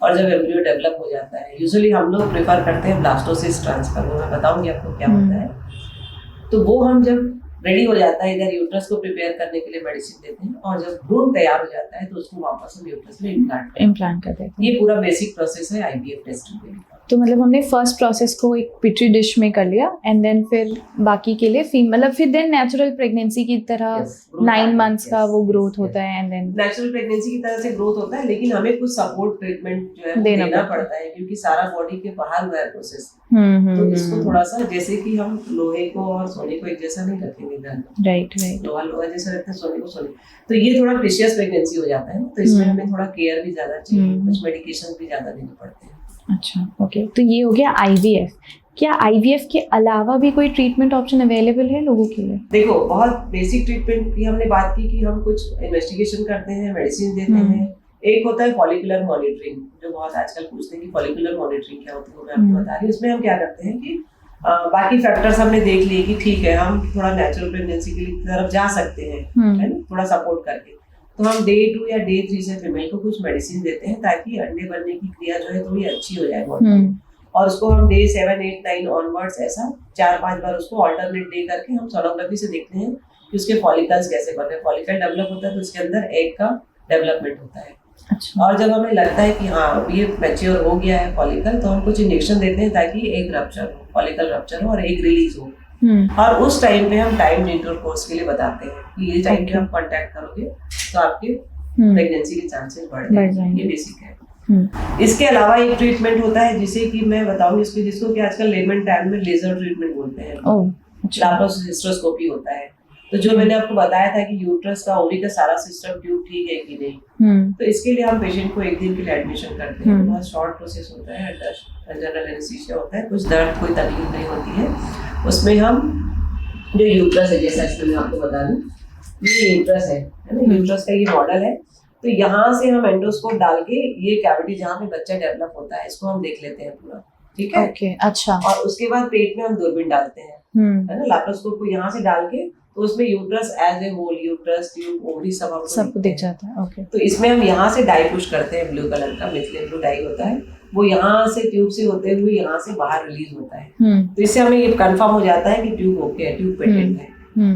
S2: और जब एम्ब्रियो डेवलप हो जाता है, यूजुअली हम लोग प्रेफर करते हैं ब्लास्टोसिस्ट ट्रांसफर, वो मैं बताऊंगी आपको क्या होता है। तो वो हम जब रेडी हो जाता है इधर यूट्रस को प्रिपेयर करने के लिए मेडिसिन देते हैं और जब भ्रूण तैयार हो जाता है तो उसको वापस हम यूट्रस में इम्प्लांट कर देते हैं। ये पूरा बेसिक प्रोसेस है आईवीएफ टेस्ट के लिए।
S1: तो मतलब हमने फर्स्ट प्रोसेस को एक पिट्री डिश में कर लिया एंड देन फिर बाकी के लिए मतलब फिर देन नेचुरल प्रेगनेंसी की तरह 9 मंथ्स का वो ग्रोथ होता है एंड देन
S2: नेचुरल प्रेगनेंसी की तरह से ग्रोथ होता है, लेकिन हमें कुछ सपोर्ट ट्रीटमेंट जो है देना पड़ता है क्योंकि सारा बॉडी के बाहर हुआ है प्रोसेस। तो इसको थोड़ा सा, जैसे कि हम लोहे को और सोने को एक जैसा नहीं रखेंगे,
S1: राइट,
S2: लोहा जैसा रखते हैं, सोने को सोने, तो ये थोड़ा प्रेशियस प्रेगनेंसी हो जाता है, तो इसमें हमें थोड़ा केयर भी ज्यादा चाहिए, कुछ मेडिकेशन भी ज्यादा देने पड़ते हैं।
S1: अच्छा, ओके, तो ये हो गया आईवीएफ। क्या आईवीएफ के अलावा भी कोई ट्रीटमेंट ऑप्शन अवेलेबल है लोगों के लिए?
S2: देखो, बहुत बेसिक ट्रीटमेंट की हमने बात की कि हम कुछ इन्वेस्टिगेशन करते हैं, मेडिसिन देते हैं। एक होता है फॉलिकुलर मॉनिटरिंग, जो बहुत आजकल पूछते हैं कि फॉलिकुलर मॉनिटरिंग क्या होती है, मैं आपको बता रही हूँ। उसमें हम क्या करते हैं कि बाकी फैक्टर्स हमने देख लिए कि ठीक है हम थोड़ा नेचुरल प्रेगनेंसी की तरफ जा सकते हैं, है ना, थोड़ा सपोर्ट करके, तो हम डे 2 या डे 3 से फीमेल को कुछ मेडिसिन देते हैं ताकि अंडे बनने की क्रिया जो है थोड़ी अच्छी हो जाए बॉडी। और उसको हम डे 7, 8, 9 ऑनवर्ड्स ऐसा 4-5 बार उसको ऑल्टरनेट डे करके हम सोनोग्राफी से देखते हैं कि उसके फॉलिकल्स कैसे बन रहे हैं। फॉलिकल डेवलप होता है तो उसके अंदर एग का डेवलपमेंट होता है। अच्छा। और जब हमें लगता है कि हाँ ये मैच्योर हो गया है फॉलिकल, तो हम कुछ इंजेक्शन देते हैं ताकि एग रप्चर हो, फॉलिकल रप्चर हो और एग रिलीज हो। और उस टाइम पे हम टाइम इंटरकोर्स के लिए बताते हैं कि ये टाइम पे आप कांटेक्ट करोगे तो आपके प्रेगनेंसी के चांसेस बढ़ जाएंगे। ये बेसिक है। इसके अलावा एक ट्रीटमेंट होता है जिसे कि मैं बताऊंगी जिसको कि आजकल लेमन टर्म में लेजर ट्रीटमेंट बोलते हैं, लैप्रोसिस्ट्रोस्कोपी होता है। तो जो मैंने आपको बताया था कि यूट्रस का ओवरी का सारा सिस्टम ट्यूब ठीक है कि नहीं, तो इसके लिए हम पेशेंट को 1 दिन के लिए एडमिशन करते हैं। बहुत शॉर्ट प्रोसेस होता है, जनरल एनेस्थीसिया होता है, कुछ दर्द कोई तकलीफ नहीं होती है। उसमें हम जो यूट्रस है, जैसा इसमें मैं आपको बता दूं, ये यूट्रस है ना, यूट्रस का ये मॉडल है। तो यहाँ से हम एंडोस्कोप डाल के ये कैविटी जहाँ पे बच्चा डेवलप होता है इसको हम देख लेते हैं पूरा, ठीक है।
S1: ओके, अच्छा।
S2: और उसके बाद पेट में हम दूरबीन डालते हैं, है ना, लैप्रोस्कोप को यहाँ से डाल के, तो उसमें uterus as a whole, uterus, tube, ovary सब दिख
S1: जाता है। ओके।
S2: तो इसमें हम यहाँ से डाई पुश करते हैं, ब्लू कलर का मिथिलीन ब्लू डाई होता है, वो यहाँ से ट्यूब से होते हुए यहाँ से बाहर रिलीज होता है। तो इससे हमें ये कंफर्म हो जाता है कि ट्यूब ओके है, ट्यूब पेटेंट है,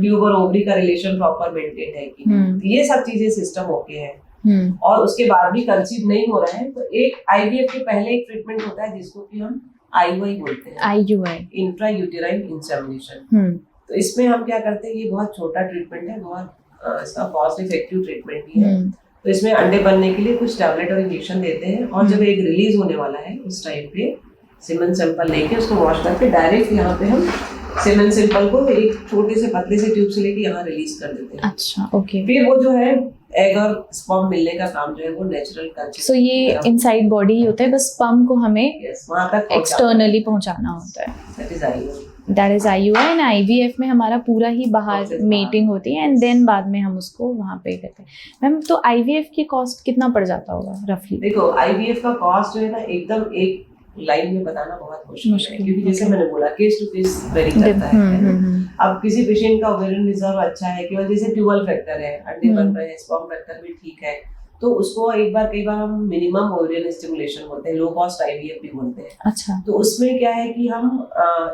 S2: ट्यूब और ओवरी का रिलेशन प्रॉपर मेंटेन है कि नहीं। तो ये सब चीजें सिस्टम ओके है और उसके बाद भी कंसीव नहीं हो रहा है तो एक आईवीएफ के पहले एक ट्रीटमेंट होता है जिसको कि हम आईयूआई बोलते हैं,
S1: आईयूआई,
S2: इंट्रा यूटेराइन इंसेमिनेशन। तो इसमें हम क्या करते हैं, ये बहुत छोटा ट्रीटमेंट है, बहुत इसका कॉस्ट इफेक्टिव ट्रीटमेंट भी है। तो इसमें अंडे बनने के लिए कुछ टैबलेट और इंजेक्शन देते हैं और जब एग रिलीज होने वाला है उस टाइम पे सीमेन सैंपल लेके उसको वॉश करके डायरेक्ट यहाँ पे हम सीमेन सैंपल को एक छोटे से पतले से ट्यूब से लेके यहाँ रिलीज कर देते हैं।
S1: अच्छा, ओके।
S2: फिर वो जो है एग और स्पर्म मिलने का काम जो है वो नेचुरल कल्चर।
S1: सो ये इनसाइड बॉडी ही होता है, बस स्पर्म को हमें
S2: वहाँ तक
S1: एक्सटर्नली पहुंचाना होता है। That is IUI. And IVF में हमारा पूरा ही बाहर मेटिंग होती है एंड देन बाद में हम उसको वहाँ पे करते हैं। मैम तो आईवीएफ की कॉस्ट कितना पड़ जाता होगा रफली?
S2: देखो आईवीएफ का कॉस्ट जो है ना एकदम एक लाइन में बताना बहुत मुश्किल है क्योंकि जैसे मैंने बोला केस टू केस वेरी करता है। अब किसी पेशेंट का ओवेरियन रिजर्व अच्छा है कि जैसे ट्यूबल फैक्टर है, अंडे बन रहे हैं, स्पर्म फैक्टर भी ठीक है, तो उसको कई बार हम मिनिमम ओवेरियन स्टिमुलेशन बोलते हैं, लो कॉस्ट आईवीएफ भी बोलते हैं।
S1: अच्छा। तो
S2: उसमें क्या है कि हम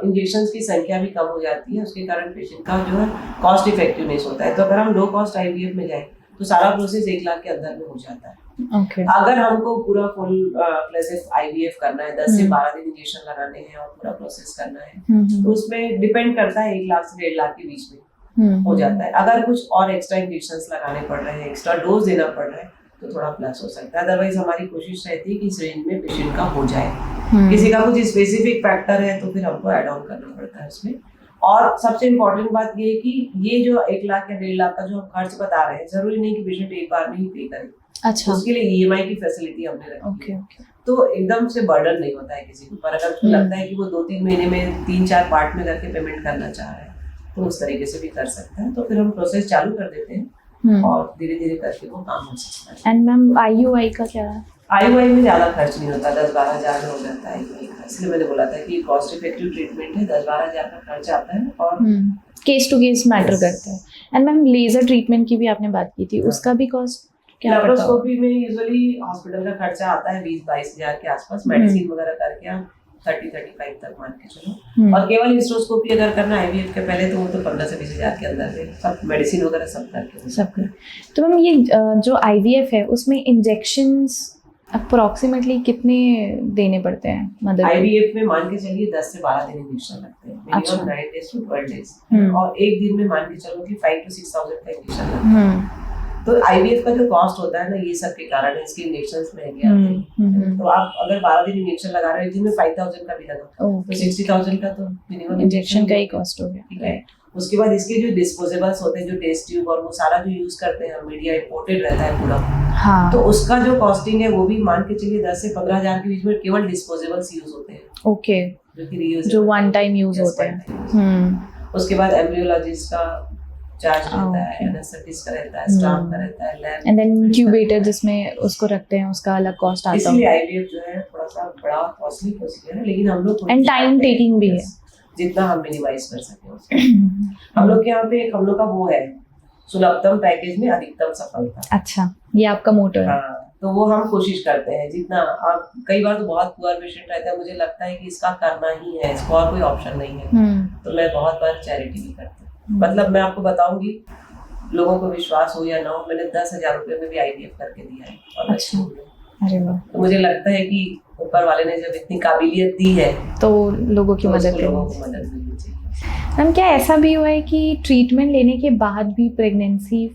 S2: इंजेक्शंस की संख्या भी कम हो जाती है, उसके कारण पेशेंट का जो है कॉस्ट इफेक्टिवनेस होता है। तो अगर हम लो कॉस्ट आईवीएफ में जाए तो सारा प्रोसेस 1 लाख के अंदर में हो जाता है।
S1: Okay.
S2: अगर हमको पूरा फुल फ्लेजेड आईवीएफ करना है, 10 से 12 दिन इंजेक्शन लगाने हैं और पूरा प्रोसेस करना है, तो उसमें डिपेंड करता है 1 लाख से 1.5 लाख के बीच में हो जाता है। अगर कुछ और एक्स्ट्रा इंजेक्शंस लगाने पड़ रहे हैं, एक्स्ट्रा डोज देना पड़ रहा है तो थोड़ा प्लस हो सकता है। अदरवाइज हमारी कोशिश रहती है कि इस रेंज में पेशेंट का हो जाए। किसी का कुछ स्पेसिफिक फैक्टर है तो फिर हमको एड ऑन करना पड़ता है उसमें। और सबसे इम्पोर्टेंट बात ये है कि ये जो 1 लाख या 1.5 लाख का जो हम खर्च बता रहे हैं, जरूरी नहीं कि पेशेंट एक बार में ही पे करे।
S1: अच्छा।
S2: उसके लिए ईएमआई की फैसिलिटी हमने रखी है।
S1: ओके।
S2: तो एकदम से बर्डन नहीं होता है किसी को, पर अगर उसको लगता है कि वो 2-3 महीने में 3-4 पार्ट में करके पेमेंट करना चाह रहा है तो उस तरीके से भी कर सकता है। तो फिर हम प्रोसेस चालू कर देते हैं और धीरे धीरे करके वो काम हो सकता है।
S1: एंड मैम आईयूआई का क्या है?
S2: आईयूआई में ज्यादा खर्च नहीं होता, 10-12 हज़ार में हो जाता है आईयूआई का। इसलिए मैंने बोला था कि कॉस्ट इफेक्टिव ट्रीटमेंट है, 10-12 हज़ार का खर्च आता है और
S1: केस टू केस मैटर करता है। एंड मैम लेजर ट्रीटमेंट की भी आपने बात की थी, उसका भी कॉस्ट क्या पड़ता है?
S2: लैप्रोस्कोपी में यूजुअली हॉस्पिटल का खर्चा आता है 20-22 हज़ार के आसपास, मेडिसिन वगैरह करके आप 30-35 तक मान के चलो। और केवल हिस्ट्रोस्कोपी अगर करना आईवीएफ के पहले तो वो तो 15 से 20 हज़ार के अंदर में सब मेडिसिन वगैरह सब करके
S1: सब कर। तो मैम ये जो आईवीएफ है उसमें इंजेक्शंस अप्रोक्सीमेटली कितने देने पड़ते हैं मदर?
S2: आईवीएफ में मान के चलिए 10 से 12 दिन इंजेक्शन लगते हैं, मिनिमम 9 डेज टू 12 डेज, और एक दिन में मान के चलो कि 5 to 6,000 का इंजेक्शन लगता है। तो आईवीएफ का जो कॉस्ट होता है ना, ये सब के कारण है, इसके इंजेक्शंस महंगे आते हैं। तो आप अगर 12 दिन इंजेक्शन लगा रहे हो, दिन में 5,000 का भी लगा तो 60,000 का तो मिनिमम
S1: इंजेक्शन का ही कॉस्ट हो गया।
S2: उसके बाद इसके जो डिस्पोजेबल्स होते हैं, जो टेस्ट ट्यूब और वो सारा जो यूज करते हैं, मीडिया इंपोर्टेड रहता है पूरा।
S1: हाँ।
S2: तो उसका जो कॉस्टिंग है वो भी मान के चलिए 10 से 15 हज़ार के बीच में केवल डिस्पोजेबल्स यूज होते हैं।
S1: ओके। जो वन टाइम यूज होते हैं।
S2: उसके बाद एम्ब्रियोलॉजिस्ट का चार्ज रहता है, एनेस्थेटिस्ट का रहता है, स्टाफ का रहता है, लैब,
S1: एंड देन इंक्यूबेटर जिसमें उसको रखते हैं उसका अलग कॉस्ट आता है।
S2: इसलिए आईवीएफ जो है थोड़ा सा बड़ा कॉस्टली प्रोसीजर है, लेकिन हम लोग
S1: एंड टाइम टेकिंग भी है,
S2: जितना हम मिनिमाइज कर सकें। हम लोग के यहाँ पे हम लोग का वो है, सुलभतम पैकेज में अधिकतम सफलता।
S1: अच्छा, ये आपका मोटो है।
S2: हाँ, तो वो हम कोशिश करते हैं जितना। आप कई बार तो बहुत पुअर पेशेंट रहता है, मुझे लगता है कि इसका करना ही है, इसको और कोई ऑप्शन नहीं है, तो मैं बहुत बार चैरिटी भी करती हूँ। मतलब मैं आपको बताऊंगी, लोगों को विश्वास हो या ना हो, मैंने 10,000 रुपये में भी आईवीएफ करके दिया है। और
S1: अच्छा, अरे वाह।
S2: तो मुझे लगता है कि ऊपर वाले ने जब इतनी काबिलियत दी है
S1: तो लोगों की मदद
S2: मिलनी चाहिए।
S1: मैम क्या ऐसा भी हुआ है कि ट्रीटमेंट लेने के बाद भी प्रेगनेंसी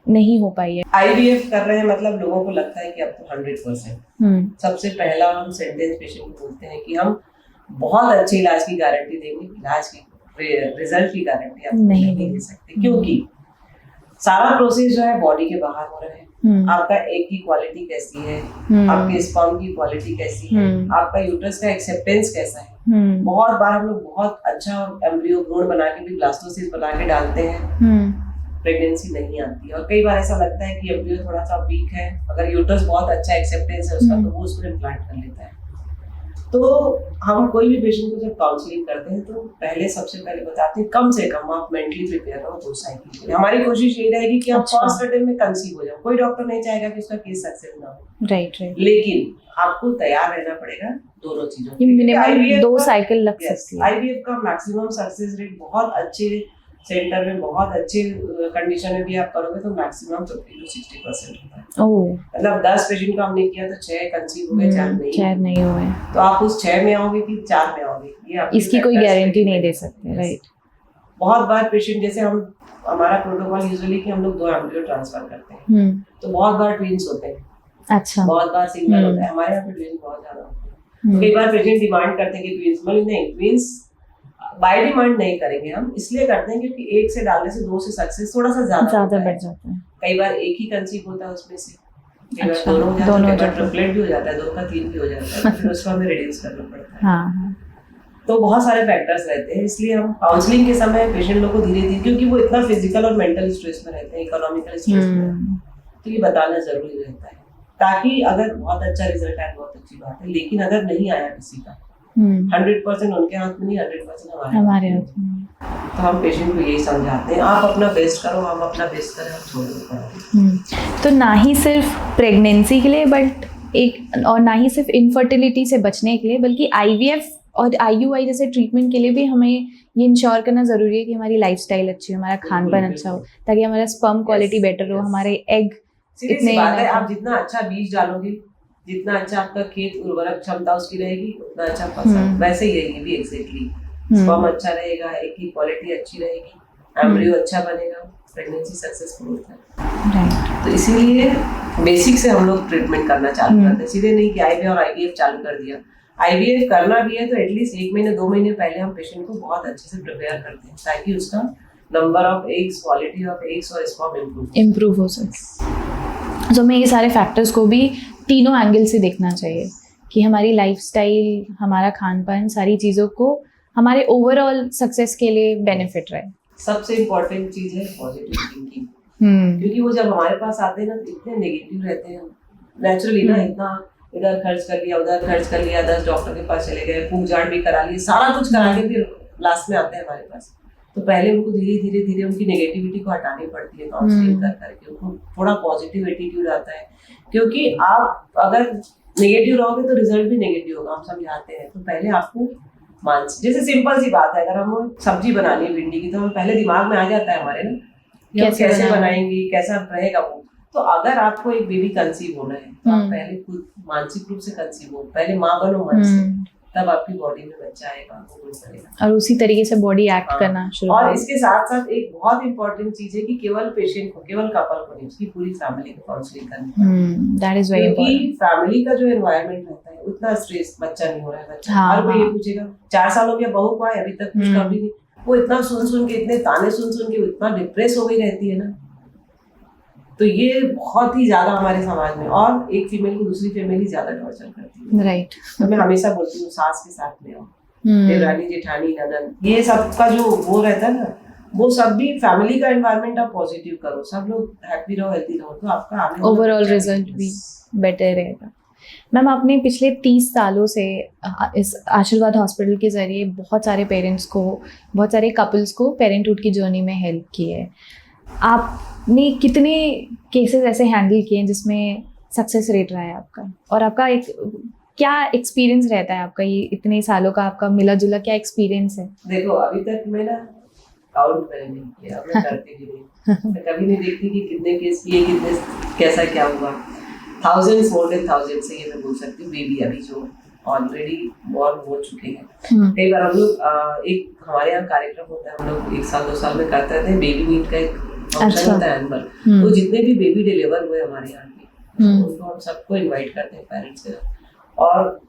S1: नहीं हो पाई है?
S2: आईवीएफ कर रहे हैं मतलब लोगों को लगता है कि अब तो 100%। सबसे पहला हम सेंटेंस पेशेंट को बोलते हैं कि हम बहुत अच्छे इलाज की गारंटी देंगे, इलाज की रिजल्ट की गारंटी आप नहीं दे सकते, क्योंकि सारा प्रोसेस जो है बॉडी के बाहर हो रहा है। आपका एग की क्वालिटी कैसी है, आपके स्पर्म की क्वालिटी कैसी है, आपका यूट्रस का एक्सेप्टेंस कैसा है। बहुत बार हम लोग बहुत अच्छा एम्ब्रियो भ्रूण बना के भी ब्लास्टोसिस बना के डालते हैं, प्रेगनेंसी नहीं आती है। और कई बार ऐसा लगता है कि एम्ब्रियो थोड़ा सा वीक है, अगर यूट्रस बहुत अच्छा एक्सेप्टेंस है उसका, तो वो उसको इम्प्लांट कर लेता है। तो हम कोई भी पेशेंट को जब काउंसलिंग करते हैं तो सबसे पहले बताते हैं कम से कम आप मेंटली प्रिपेयर रहो 2 साइकिल के लिए। हमारी कोशिश ये रहेगी कि आप फर्स्ट अटेम्प्ट में कंसीव हो जाओ। कोई डॉक्टर नहीं चाहेगा कि उसका केस सक्सेस ना हो,
S1: राइट,
S2: लेकिन आपको तैयार रहना पड़ेगा दोनों चीजों
S1: के। मिनिमम 2 साइकिल लग सकती है।
S2: आईवीएफ का मैक्सिमम सक्सेस रेट बहुत अच्छे सेंटर में, बहुत अच्छे कंडीशन में भी आप करोगे तो मैक्सिमम 50 to 60% होता है। मतलब 10 पेशेंट का हमने किया तो 6 कंसीव हो गए, 4 नहीं हुए। तो आप उस 6 में आओगे कि 4 में आओगे, ये
S1: इसकी कोई गारंटी नहीं दे सकते, राइट।
S2: बहुत बार पेशेंट, जैसे हमारा प्रोटोकॉल यूजुअली कि हम लोग 2 एम्ब्रियो ट्रांसफर करते हैं, तो बहुत बार ट्विंस होते हैं,
S1: अच्छा,
S2: बहुत बार सिंगल होता है। हमारे यहाँ पे ट्विंस बहुत ज्यादा होते हैं। कई बार पेशेंट डिमांड करते हैं कि ट्विंस, मतलब नहीं, ट्विंस बाय डिमांड नहीं करेंगे हम, इसलिए करते हैं क्योंकि 1 से डालने से 2 से सक्सेस थोड़ा सा ज्यादा बढ़ जाता है। कई बार एक ही कंसीव होता है उसमें से, कई बार दोनों हो जाता है, ट्रिपलेट भी हो जाता है, 2 का 3 भी हो जाता है, फिर उसको हमें रिड्यूस करना पड़ता है। हाँ। तो बहुत सारे फैक्टर्स रहते हैं, इसलिए हम काउंसलिंग के समय पेशेंट लोग को धीरे-धीरे, क्योंकि वो इतना फिजिकल और मेंटल स्ट्रेस में रहते हैं, इकोनॉमिकल स्ट्रेस में, तो ये बताना जरूरी रहता है, ताकि अगर बहुत अच्छा रिजल्ट आए बहुत अच्छी बात है, लेकिन अगर नहीं आया किसी का 100% उनके हाथ में नहीं, 100% हमारे हाथ में। तो हम पेशेंट को यही समझाते हैं, आप अपना बेस्ट करो, हम अपना बेस्ट करें, हम छोड़ दो।
S1: तो ना ही सिर्फ प्रेगनेंसी के लिए और ना ही सिर्फ इनफर्टिलिटी से बचने के लिए, बल्कि आईवीएफ और आईयूआई जैसे ट्रीटमेंट के लिए भी हमें ये इंश्योर करना ज़रूरी है कि हमारी लाइफस्टाइल अच्छी हो, हमारा खान पान अच्छा हो, ताकि हमारा स्पर्म क्वालिटी बेटर हो, हमारे एग
S2: इतने बात है। आप जितना अच्छा बीज डालोगे, जितना अच्छा आपका खेत उर्वरक क्षमता उसकी रहेगी, उतना अच्छा फसल। वैसे ही रहेगी भी एग्जैक्टली, स्पर्म अच्छा रहेगा, एग की क्वालिटी अच्छी रहेगी, एम्ब्रियो अच्छा बनेगा, प्रेगनेंसी सक्सेसफुल होता है। तो इसीलिए बेसिक से हम लोग ट्रीटमेंट करना चालू करते हैं, सीधे नहीं कि आईवीएफ और आईवीएफ चालू कर दिया। आईवीएफ करना भी है तो एटलीस्ट 1 महीने 2 महीने पहले हम पेशेंट को बहुत अच्छे से प्रिपेयर करते हैं, ताकि उसका number of eggs, quality of eggs और स्पर्म इम्प्रूव हो सके।
S1: तो हमें ये सारे फैक्टर्स को भी तीनों एंगल से देखना चाहिए कि हमारी लाइफस्टाइल, हमारा खान पान, सारी चीज़ों को हमारे ओवरऑल सक्सेस के लिए बेनिफिट रहे।
S2: सबसे इम्पोर्टेंट चीज़ है पॉजिटिव थिंकिंग, क्योंकि वो जब हमारे पास आते हैं ना तो इतने नेगेटिव रहते हैं नेचुरली ना, इतना इधर खर्च कर लिया, उधर खर्च कर लिया, 10 डॉक्टर के पास चले गए, फूक झाड़ भी करा लिए, सारा कुछ करा के फिर लास्ट में आते हैं हमारे पास। तो पहले उनको धीरे धीरे उनकी नेगेटिविटी को हटानी पड़ती है काउंसलिंग कर करके, उनको थोड़ा पॉजिटिव एटीट्यूड आता है, क्योंकि आप अगर नेगेटिव रहोगे तो रिजल्ट भी नेगेटिव होगा, हम समझाते हैं। तो पहले आपको जैसे सिंपल सी बात है, अगर हम सब्जी बनानी है भिंडी की, तो हम पहले दिमाग में आ जाता है हमारे ना कैसे बनाएंगे, कैसा रहेगा वो। तो अगर आपको एक बेबी कंसीव होना है तो आप पहले खुद मानसिक रूप से कंसीव हो, पहले माँ बनो मन से, तब आपकी बॉडी में बच्चा आएगा, वो ग्रो करेगा,
S1: और उसी तरीके से बॉडी एक्ट करना शुरू।
S2: और इसके साथ साथ एक बहुत इंपॉर्टेंट चीज है कि केवल पेशेंट को, केवल कपल को नहीं, उसकी पूरी फैमिली को काउंसलिंग करनी।
S1: That is very important.
S2: क्योंकि फैमिली का जो एनवायरनमेंट रहता है, उतना स्ट्रेस, बच्चा नहीं हो रहा है, बच्चा हर कोई ये पूछेगा 4 साल हो गया, बहू को आए, अभी तक कुछ कभी नहीं। वो इतना सुन के, इतने ताने सुन के इतना डिप्रेस हो गई रहती है ना। तो ये बहुत ही ज्यादा हमारे समाज में, और एक फीमेल को दूसरी फीमेल ज्यादा टॉर्चर करती है, राइट। तो मैं हमेशा बोलती हूँ सास के साथ में आओ, देवरानी, जेठानी, ननद, ये सब का जो वो रहता है ना, वो सब भी फैमिली का एनवायरनमेंट आप पॉजिटिव करो, सब लोग हैप्पी रहो, हेल्दी रहो, तो आपका
S1: ओवरऑल रिजल्ट भी बेटर रहेगा। मैम, आपने पिछले 30 सालों से इस आशीर्वाद हॉस्पिटल के जरिए बहुत सारे पेरेंट्स को, बहुत सारे कपल्स को पेरेंटहुड की जर्नी में हेल्प की है। आपने कितने केसेस ऐसे हैंडल किए हैं जिसमें सक्सेस रेट रहा है आपका, और आपका एक क्या एक्सपीरियंस रहता है आपका, ये इतने सालों का आपका मिला जुला क्या एक्सपीरियंस है?
S2: देखो, अभी तक मैं ना काउंट मैंने नहीं किया, मैं करती भी नहीं, मैं कभी नहीं देखती कि कितने केस किए, कितने कैसा क्या हुआ। थाउजेंड्स, मोर देन थाउजेंड्स से ये मैं बोल सकती हूँ बेबी अभी जो ऑलरेडी बॉर्न हो चुके हैं। कई बार हम लोग एक हमारे यहाँ कार्यक्रम होता है, हम लोग 1 साल 2 साल में करते थे, बेबी मीट का एक फंक्शन होता है एनुअल। तो जितने भी बेबी डिलीवर हुए हमारे यहाँ के, उनको हम सबको इन्वाइट करते हैं पेरेंट्स के, और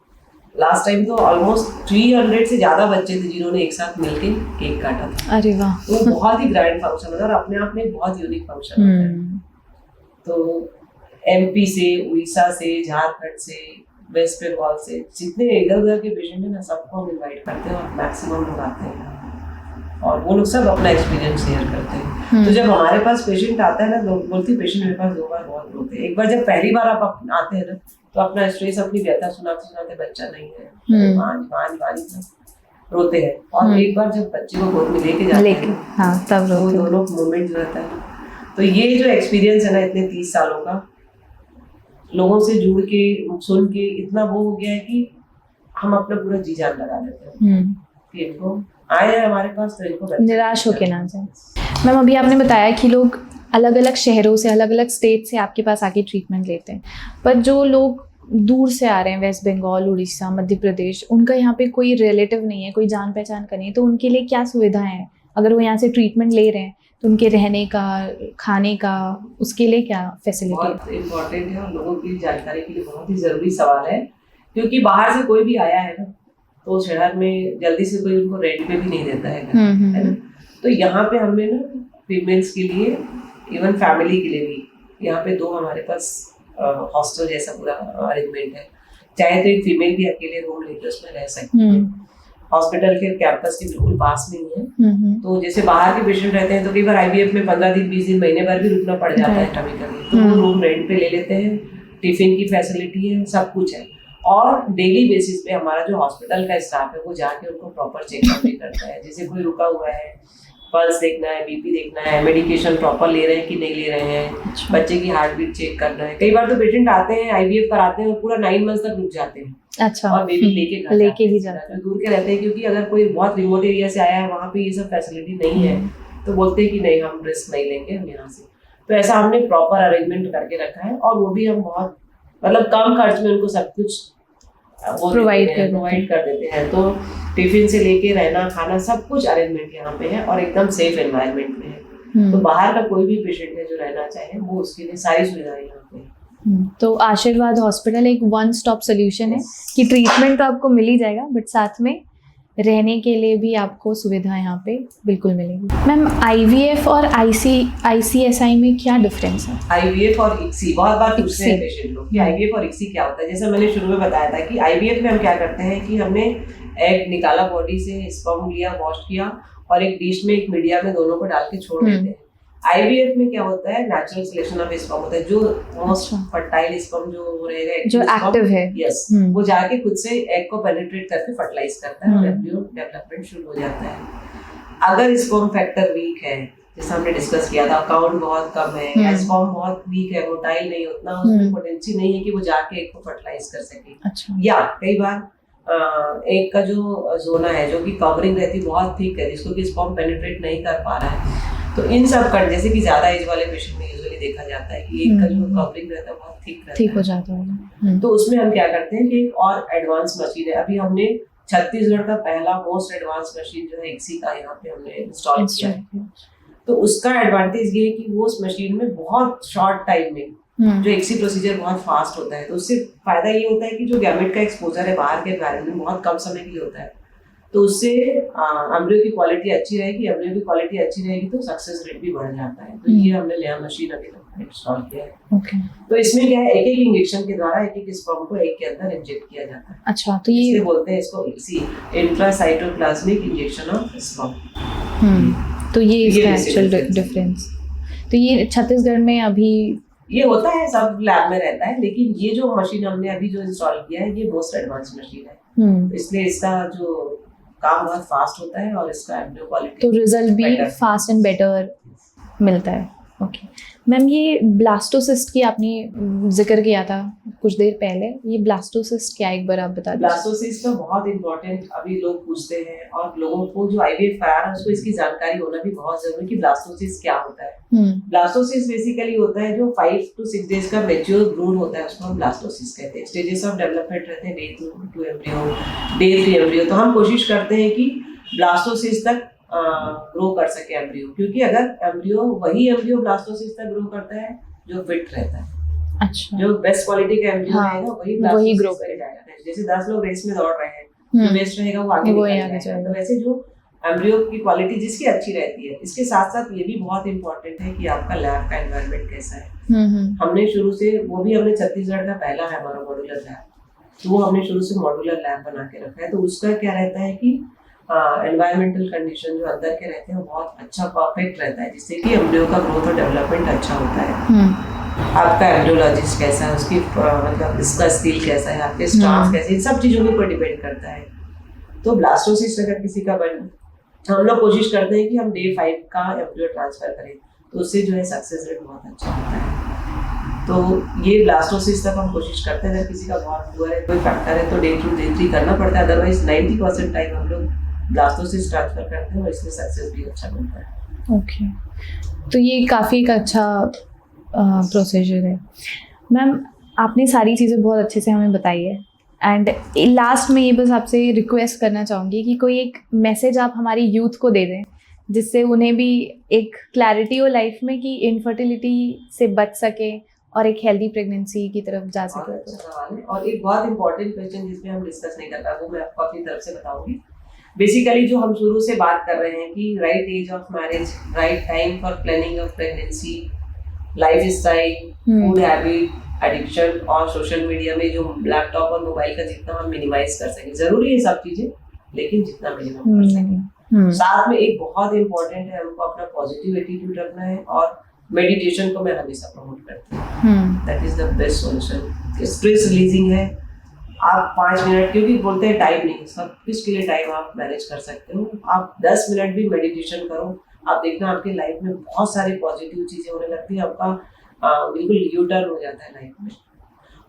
S2: लास्ट टाइम तो ऑलमोस्ट 300 से ज्यादा बच्चे थे जिन्होंने एक साथ मिलके केक काटा था।
S1: अरे वाह!
S2: वो बहुत ही ग्रैंड फंक्शन होता है, और अपने आप में बहुत यूनिक फंक्शन होता है। तो एमपी से, उड़ीसा से, झारखंड से, वेस्ट बंगाल से, जितने इधर उधर के पेशेंट है ना, सबको हम इन्वाइट करते हैं, और मैक्सिमम लोग आते हैं और वो लोग सब अपना एक्सपीरियंस शेयर करते हैं। तो जब हमारे पास पेशेंट आता है ना, लोग बोलती है पेशेंट मेरे पास 2 बार बहुत रोते हैं। एक बार जब पहली बार आप आते हैं ना, तो अपना स्ट्रेस, अपनी व्यथा सुनाते सुनाते बच्चा नहीं है, रोते हैं। और एक बार जब बच्चे को गोद में लेके जाते हैं,
S1: हाँ, तब
S2: वो दोनों मोमेंट रहता है। तो ये जो एक्सपीरियंस है ना इतने 30 सालों का, लोगों से जुड़ के सुन के इतना वो हो गया है कि हम अपना पूरा जी जान लगा देते हैं कि इनको आए हैं हमारे पास तो इनको
S1: निराश होके ना जाए। मैम अभी आपने बताया कि लोग अलग अलग शहरों से, अलग अलग स्टेट से आपके पास आके ट्रीटमेंट लेते हैं, पर जो लोग दूर से आ रहे हैं, वेस्ट बंगाल, उड़ीसा, मध्य प्रदेश, उनका यहाँ पे कोई रिलेटिव नहीं है, कोई जान पहचान का नहीं है, तो उनके लिए क्या सुविधाएं हैं? अगर वो यहाँ से ट्रीटमेंट ले रहे हैं तो उनके रहने का, खाने का, उसके लिए क्या फैसिलिटी?
S2: बहुत इम्पोर्टेंट है और लोगों की जानकारी के लिए बहुत ही ज़रूरी सवाल है, क्योंकि बाहर से कोई भी आया है ना तो शहर में जल्दी से कोई उनको रेंट पे भी नहीं देता है ना। तो यहाँ पे हमने ना फीमेल्स के लिए, इवन फैमिली के लिए भी यहाँ पे 2 हमारे पास हॉस्टल जैसा पूरा अरेंजमेंट है। चाहे तो एक फीमेल भी अकेले रूम लेके उसमें रह सकती है। हॉस्पिटल के कैंपस के बिल्कुल पास में ही है। तो जैसे बाहर के पेशेंट रहते हैं तो कई बार आईवीएफ में 15 दिन, 20 दिन, महीने भर भी रुकना पड़ जाता है कभी-कभी, तो वो रूम रेंट पे ले लेते हैं। टिफिन की फैसिलिटी है, सब कुछ है। और डेली बेसिस पे हमारा जो हॉस्पिटल का स्टाफ है वो जाके उनको प्रॉपर चेकअप भी करता है। जैसे कोई रुका हुआ है, पल्स देखना है, बीपी देखना है, मेडिकेशन प्रॉपर ले रहे हैं कि नहीं ले रहे हैं, बच्चे की हार्ट बीट चेक करना है। कई बार तो पेशेंट आते हैं, आईवीएफ कराते हैं और पूरा 9 मंथ तक रुक जाते हैं।
S1: अच्छा।
S2: और बेबी लेके ही जाते हैं। दूर के रहते हैं, क्योंकि अगर कोई बहुत रिमोट एरिया से आया है, वहाँ पे ये सब फैसिलिटी नहीं है, तो बोलते हैं कि नहीं, हम रिस्क नहीं लेंगे, हम यहाँ से। तो ऐसा हमने प्रॉपर अरेंजमेंट करके रखा है और वो भी हम बहुत मतलब कम खर्च में उनको सब कुछ प्रोवाइड कर देते हैं। तो टिफिन से लेके रहना, खाना, सब कुछ अरेंजमेंट यहाँ पे है और एकदम सेफ एनवायरनमेंट में है। तो बाहर का कोई भी पेशेंट है जो रहना चाहे, वो उसके लिए सारी सुविधाएं यहाँ पे।
S1: तो आशीर्वाद हॉस्पिटल एक वन स्टॉप सोल्यूशन है कि ट्रीटमेंट तो आपको मिल ही जाएगा, बट साथ में रहने के लिए भी आपको सुविधा यहाँ पे बिल्कुल मिलेगी। मैम आईवीएफ और आईसीएसआई में क्या डिफरेंस है?
S2: आईवीएफ और इक्सी बहुत बार पूछते हैं पेशेंट लोग कि आईवीएफ और इक्सी क्या होता है। जैसे मैंने शुरू में बताया था कि आईवीएफ में हम क्या करते हैं कि हमने एग निकाला बॉडी से, स्पर्म लिया, वॉश किया और एक डिश में, एक मीडिया में दोनों को डाल के छोड़ देते हैं। आईवीएफ में क्या होता है, नेचुरल सिलेक्शन ऑफ स्पर्म होता है। जो मोस्ट फर्टाइल स्पर्म जो रहेगा,
S1: जो एक्टिव है,
S2: यस, वो जाके खुद से एग को पेनिट्रेट करके फर्टिलाइज करता है और एम्ब्रियो डेवलपमेंट शुरू हो जाता है। अगर स्पर्म फैक्टर वीक है, जैसे हमने डिस्कस किया था, काउंट बहुत कम है या स्पर्म बहुत वीक है, मोटाइल नहीं, उतना उसमें पोटेंसी नहीं है कि वो जाके एग को फर्टिलाइज कर सके।
S1: अच्छा। या
S2: कई बार एग का जो जोना है, जो कि कवरिंग रहती है, बहुत थिक है, जिसको कि स्पर्म पेनिट्रेट नहीं कर पा रहा है। तो इन सब का, जैसे कि ज्यादा एज वाले पेशेंट में यूजुअली देखा जाता है कि एक का जो कवरिंग रहता है बहुत थिक हो जाता है। तो उसमें हम क्या करते हैं कि एक और एडवांस मशीन है। अभी हमने छत्तीसगढ़ का पहला मोस्ट एडवांस मशीन जो है इक्सी का यहाँ पे हमने इंस्टॉल किया है। तो उसका एडवांटेज ये है कि वो उस मशीन में बहुत शॉर्ट टाइम में जो इक्सी प्रोसीजर बहुत फास्ट होता है। तो उससे फायदा ये होता है कि जो गैमेट का एक्सपोजर है बाहर के एनवायरनमेंट में बहुत कम समय के लिए होता है, तो उससे एम्ब्रियो की क्वालिटी अच्छी रहेगी। एम्ब्रियो की क्वालिटी अच्छी रहेगी तो सक्सेस रेट भी बढ़ जाता है। तो ये हमने नया मशीन अभी तक इंस्टॉल किया है। तो इसमें क्या है, एक एक इंजेक्शन के द्वारा एक एक स्पर्म को एग के अंदर इंजेक्ट किया जाता है। अच्छा, तो ये बोलते हैं इसको ICSI, intracytoplasmic injection of sperm.
S1: तो ये इसका एक्चुअल डिफरेंस। तो ये छत्तीसगढ़ में अभी
S2: ये होता है, सब लैब में रहता है, लेकिन ये जो मशीन हमने अभी जो इंस्टॉल किया है ये मोस्ट एडवांस मशीन है। इसलिए इसका जो काम बहुत फास्ट होता है और इसका एम्ब्रियो क्वालिटी, तो रिजल्ट भी
S1: फास्ट एंड बेटर मिलता है। ओके मैम, ये ब्लास्टोसिस्ट की आपने जिक्र किया था कुछ देर पहले, ये ब्लास्टोसिस्ट क्या, एक बार आप बता दीजिए।
S2: ब्लास्टोसिस्ट तो बहुत इम्पोर्टेंट अभी लोग पूछते हैं और लोगों को जो आईवीएफ करा रहा है उसको इसकी जानकारी होना भी बहुत जरूरी है कि ब्लास्टोसिस्ट क्या होता है। ब्लास्टोसिस्ट बेसिकली होता है जो 5 to 6 डेज का मैच्योर भ्रूण होता है, उसको हम ब्लास्टोसिस्ट कहते हैं। स्टेजेस ऑफ डेवलपमेंट रहते हैं डे 2 एम्ब्रियो, डे 3 एम्ब्रियो। तो हम कोशिश करते हैं कि ब्लास्टोसिस्ट तक ग्रो कर सके एम्ब्रियो, क्योंकि अगर एम्ब्रियो वही एम्ब्रियो ब्लास्टोसिस्ट तक ग्रो करता है जो फिट रहता है। अच्छा। जो बेस्ट क्वालिटी का एम्ब्रियो रहेगा वही ग्रो करेगा। जैसे 10 लोग रेस में दौड़ रहे हैं, जो बेस्ट रहेगा वो आगे निकल जाएगा। तो वैसे जो एम्ब्रियो की क्वालिटी जिसकी अच्छी रहती है। इसके साथ साथ ये भी बहुत इंपॉर्टेंट है कि आपका लैब का एनवायरनमेंट कैसा है। हमने शुरू से, वो भी हमने छत्तीसगढ़ का पहला है हमारा मॉड्यूलर लैब, तो वो हमने शुरू से मॉड्यूलर लैब बना के रखा है। तो उसका क्या रहता है कि एनवायरमेंटल कंडीशन जो अंदर के रहते हैं वो बहुत अच्छा परफेक्ट रहता है, जिससे कि एम्ब्रियो का ग्रोथ और डेवलपमेंट अच्छा होता है। आपका एम्ब्रियोलॉजिस्ट कैसा है, उसकी मतलब इसका स्किल कैसा है, आपके स्टाफ कैसे, इन सब चीज़ों के ऊपर डिपेंड करता है। तो ब्लास्टोसिस्ट अगर किसी का बन, हम लोग कोशिश करते हैं कि हम डे 5 का एम्ब्रियो ट्रांसफर करें, तो उससे जो है सक्सेस रेट बहुत अच्छा होता है। तो ये ब्लास्टोसिस्ट तक हम कोशिश करते हैं। अगर किसी का बहुत पुअर है, कोई फैक्टर है, तो डे 2 डे 3 करना पड़ता है, अदरवाइज 90% टाइम हम लोग ब्लास्टोसिस्ट ट्रांसफर करते हैं और इसमें सक्सेस भी अच्छा मिलता है।
S1: ओके, तो ये काफ़ी एक अच्छा प्रोसीजर है। मैम, आपने सारी चीज़ें बहुत अच्छे से हमें बताई है, एंड लास्ट में ये बस आपसे रिक्वेस्ट करना चाहूँगी कि कोई एक मैसेज आप हमारी यूथ को दे दें, जिससे उन्हें भी एक क्लैरिटी हो लाइफ में कि इनफर्टिलिटी से बच सके और एक हेल्दी प्रेगनेंसी की तरफ जा सके।
S2: बहुत अच्छा सवाल है, और एक बहुत इंपॉर्टेंट क्वेश्चन जिसमें हम डिस्कस नहीं कर पाए, वो मैं आपको अपनी तरफ से बताऊंगी। बेसिकली जो हम शुरू से बात कर रहे हैं कि right age of marriage, right time for planning of pregnancy, life style, food habit, addiction और सोशल मीडिया में जो लैपटॉप और मोबाइल का जितना हम मिनिमाइज कर सकें, जरूरी है सब चीजें, लेकिन जितना मिनिमम कर सकें। साथ में एक बहुत इंपॉर्टेंट है, हमको अपना पॉजिटिव एटीट्यूड रखना है, और मेडिटेशन को मैं हमेशा प्रमोट करती हूँ। That is the best solution. Stress releasing है। आप 5 मिनट, क्योंकि बोलते हैं टाइम नहीं, सब कुछ के लिए टाइम आप मैनेज कर सकते हो। आप 10 मिनट भी मेडिटेशन करो, आप देखना आपकी लाइफ में बहुत सारी पॉजिटिव चीजें होने लगती है, आपका बिल्कुल यू टर्न हो जाता है लाइफ में।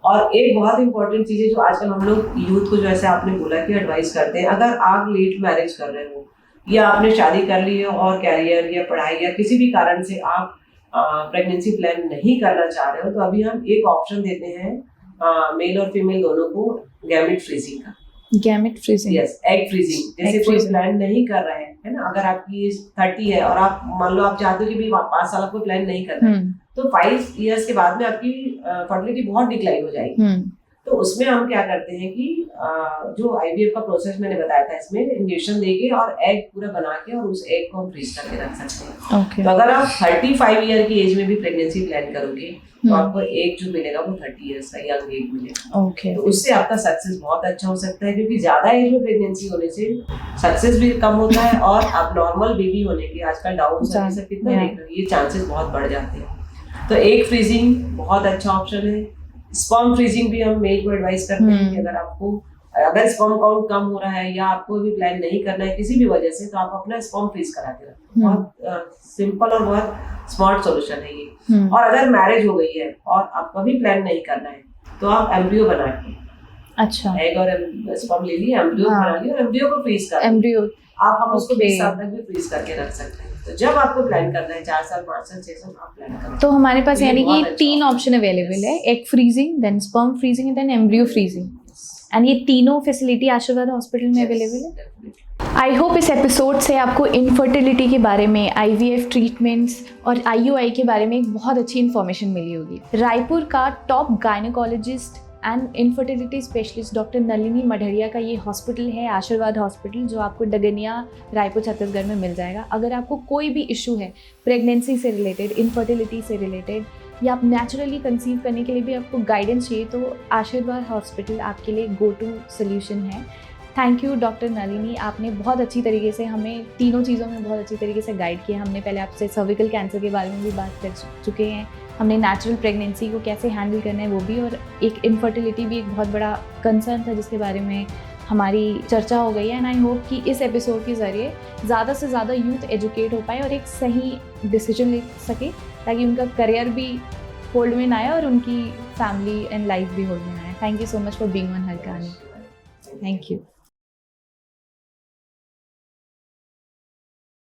S2: और एक बहुत इंपॉर्टेंट चीज है जो आजकल हम लोग यूथ को, जो ऐसे आपने बोला कि एडवाइस करते हैं, अगर आप लेट मैरिज कर रहे हो या आपने शादी कर ली है और कैरियर या पढ़ाई या किसी भी कारण से आप प्रेगनेंसी प्लान नहीं करना चाह रहे हो, तो अभी हम एक ऑप्शन देते हैं मेल और फीमेल दोनों को, गैमेट फ्रीजिंग का।
S1: Gamete freezing,
S2: yes, egg freezing. जैसे कोई प्लान नहीं कर रहा है ना, अगर आपकी एज 30 है और आप मान लो आप चाहते हो कि भी 5 साल आपको प्लान नहीं करना है, तो 5 इयर्स के बाद में आपकी फर्टिलिटी बहुत डिक्लाइन हो जाएगी। तो उसमें हम क्या करते हैं कि जो आईवीएफ का प्रोसेस मैंने बताया था, इसमें इंजेक्शन देके और एग पूरा बना के और उस एग को हम फ्रीज करके रख सकते हैं। तो अगर आप 35 ईयर की एज में भी प्रेगनेंसी प्लान करोगे, तो आपको एग जो मिलेगा वो 30 इयर्स का यंग एग मिलेगा। तो उससे आपका सक्सेस बहुत अच्छा हो सकता है, क्योंकि ज्यादा एज में प्रेगनेंसी होने से सक्सेस भी कम होता है, और अब नॉर्मल बेबी होने के आजकल डाउन सर्विस कितना देख रहे हो, ये चांसेस बहुत बढ़ जाते हैं। तो एग फ्रीजिंग बहुत अच्छा ऑप्शन है। स्पर्म फ्रीजिंग भी हम मेल को एडवाइस करते हैं कि अगर स्पर्म काउंट कम हो रहा है या आपको भी प्लान नहीं करना है किसी भी वजह से, तो आप अपना स्पर्म फ्रीज करा के रखें। बहुत सिंपल और बहुत स्मार्ट सॉल्यूशन है ये। और अगर मैरिज हो गई है और आपका भी प्लान नहीं करना है, तो आप एम्ब्रियो बना के, अच्छा, एग और स्पर्म ले लिए, एम्ब्रियो बना लिया और एम्ब्रियो को फ्रीज कर, एम्ब्रियो हम उसको 20 साल तक भी फ्रीज करके रख सकते हैं। तो जब आपको प्लान करना है 4 साल 5 साल 6 साल आप प्लान करें।
S1: तो हमारे पास यानी कि 3 ऑप्शन अवेलेबल है, egg freezing, then sperm freezing, then embryo freezing, and ये तीनों फैसिलिटी आशीर्वाद हॉस्पिटल में अवेलेबल है। आई होप इस एपिसोड से आपको इनफर्टिलिटी के बारे में, आईवीएफ ट्रीटमेंट्स और आईयूआई के बारे में एक बहुत अच्छी इन्फॉर्मेशन मिली होगी। रायपुर का top gynaecologist and infertility specialist doctor Nalini Madhariya का ये हॉस्पिटल है, आशीर्वाद हॉस्पिटल, जो आपको डगनिया, रायपुर, छत्तीसगढ़ में मिल जाएगा। अगर आपको कोई भी इशू है प्रेगनेंसी से रिलेटेड, इनफर्टिलिटी से रिलेटेड, या आप नेचुरली कंसीव करने के लिए भी आपको गाइडेंस चाहिए, तो आशीर्वाद हॉस्पिटल आपके लिए गो टू सोल्यूशन है। थैंक यू डॉक्टर नलिनी, आपने बहुत अच्छी तरीके से हमें तीनों चीज़ों में बहुत अच्छी तरीके से गाइड किया। हमने पहले आपसे सर्विकल कैंसर के बारे में भी बात कर चुके हैं, हमने नेचुरल प्रेगनेंसी को कैसे हैंडल करना है वो भी, और एक इनफर्टिलिटी भी एक बहुत बड़ा कंसर्न था जिसके बारे में हमारी चर्चा हो गई है। एंड आई होप कि इस एपिसोड के ज़रिए ज़्यादा से ज़्यादा यूथ एजुकेट हो पाए और एक सही डिसीजन ले सके, ताकि उनका करियर भी होल्ड में ना आए और उनकी फैमिली एंड लाइफ भी होल्ड में आए। Thank you so much for being on Har Kahani. Thank you.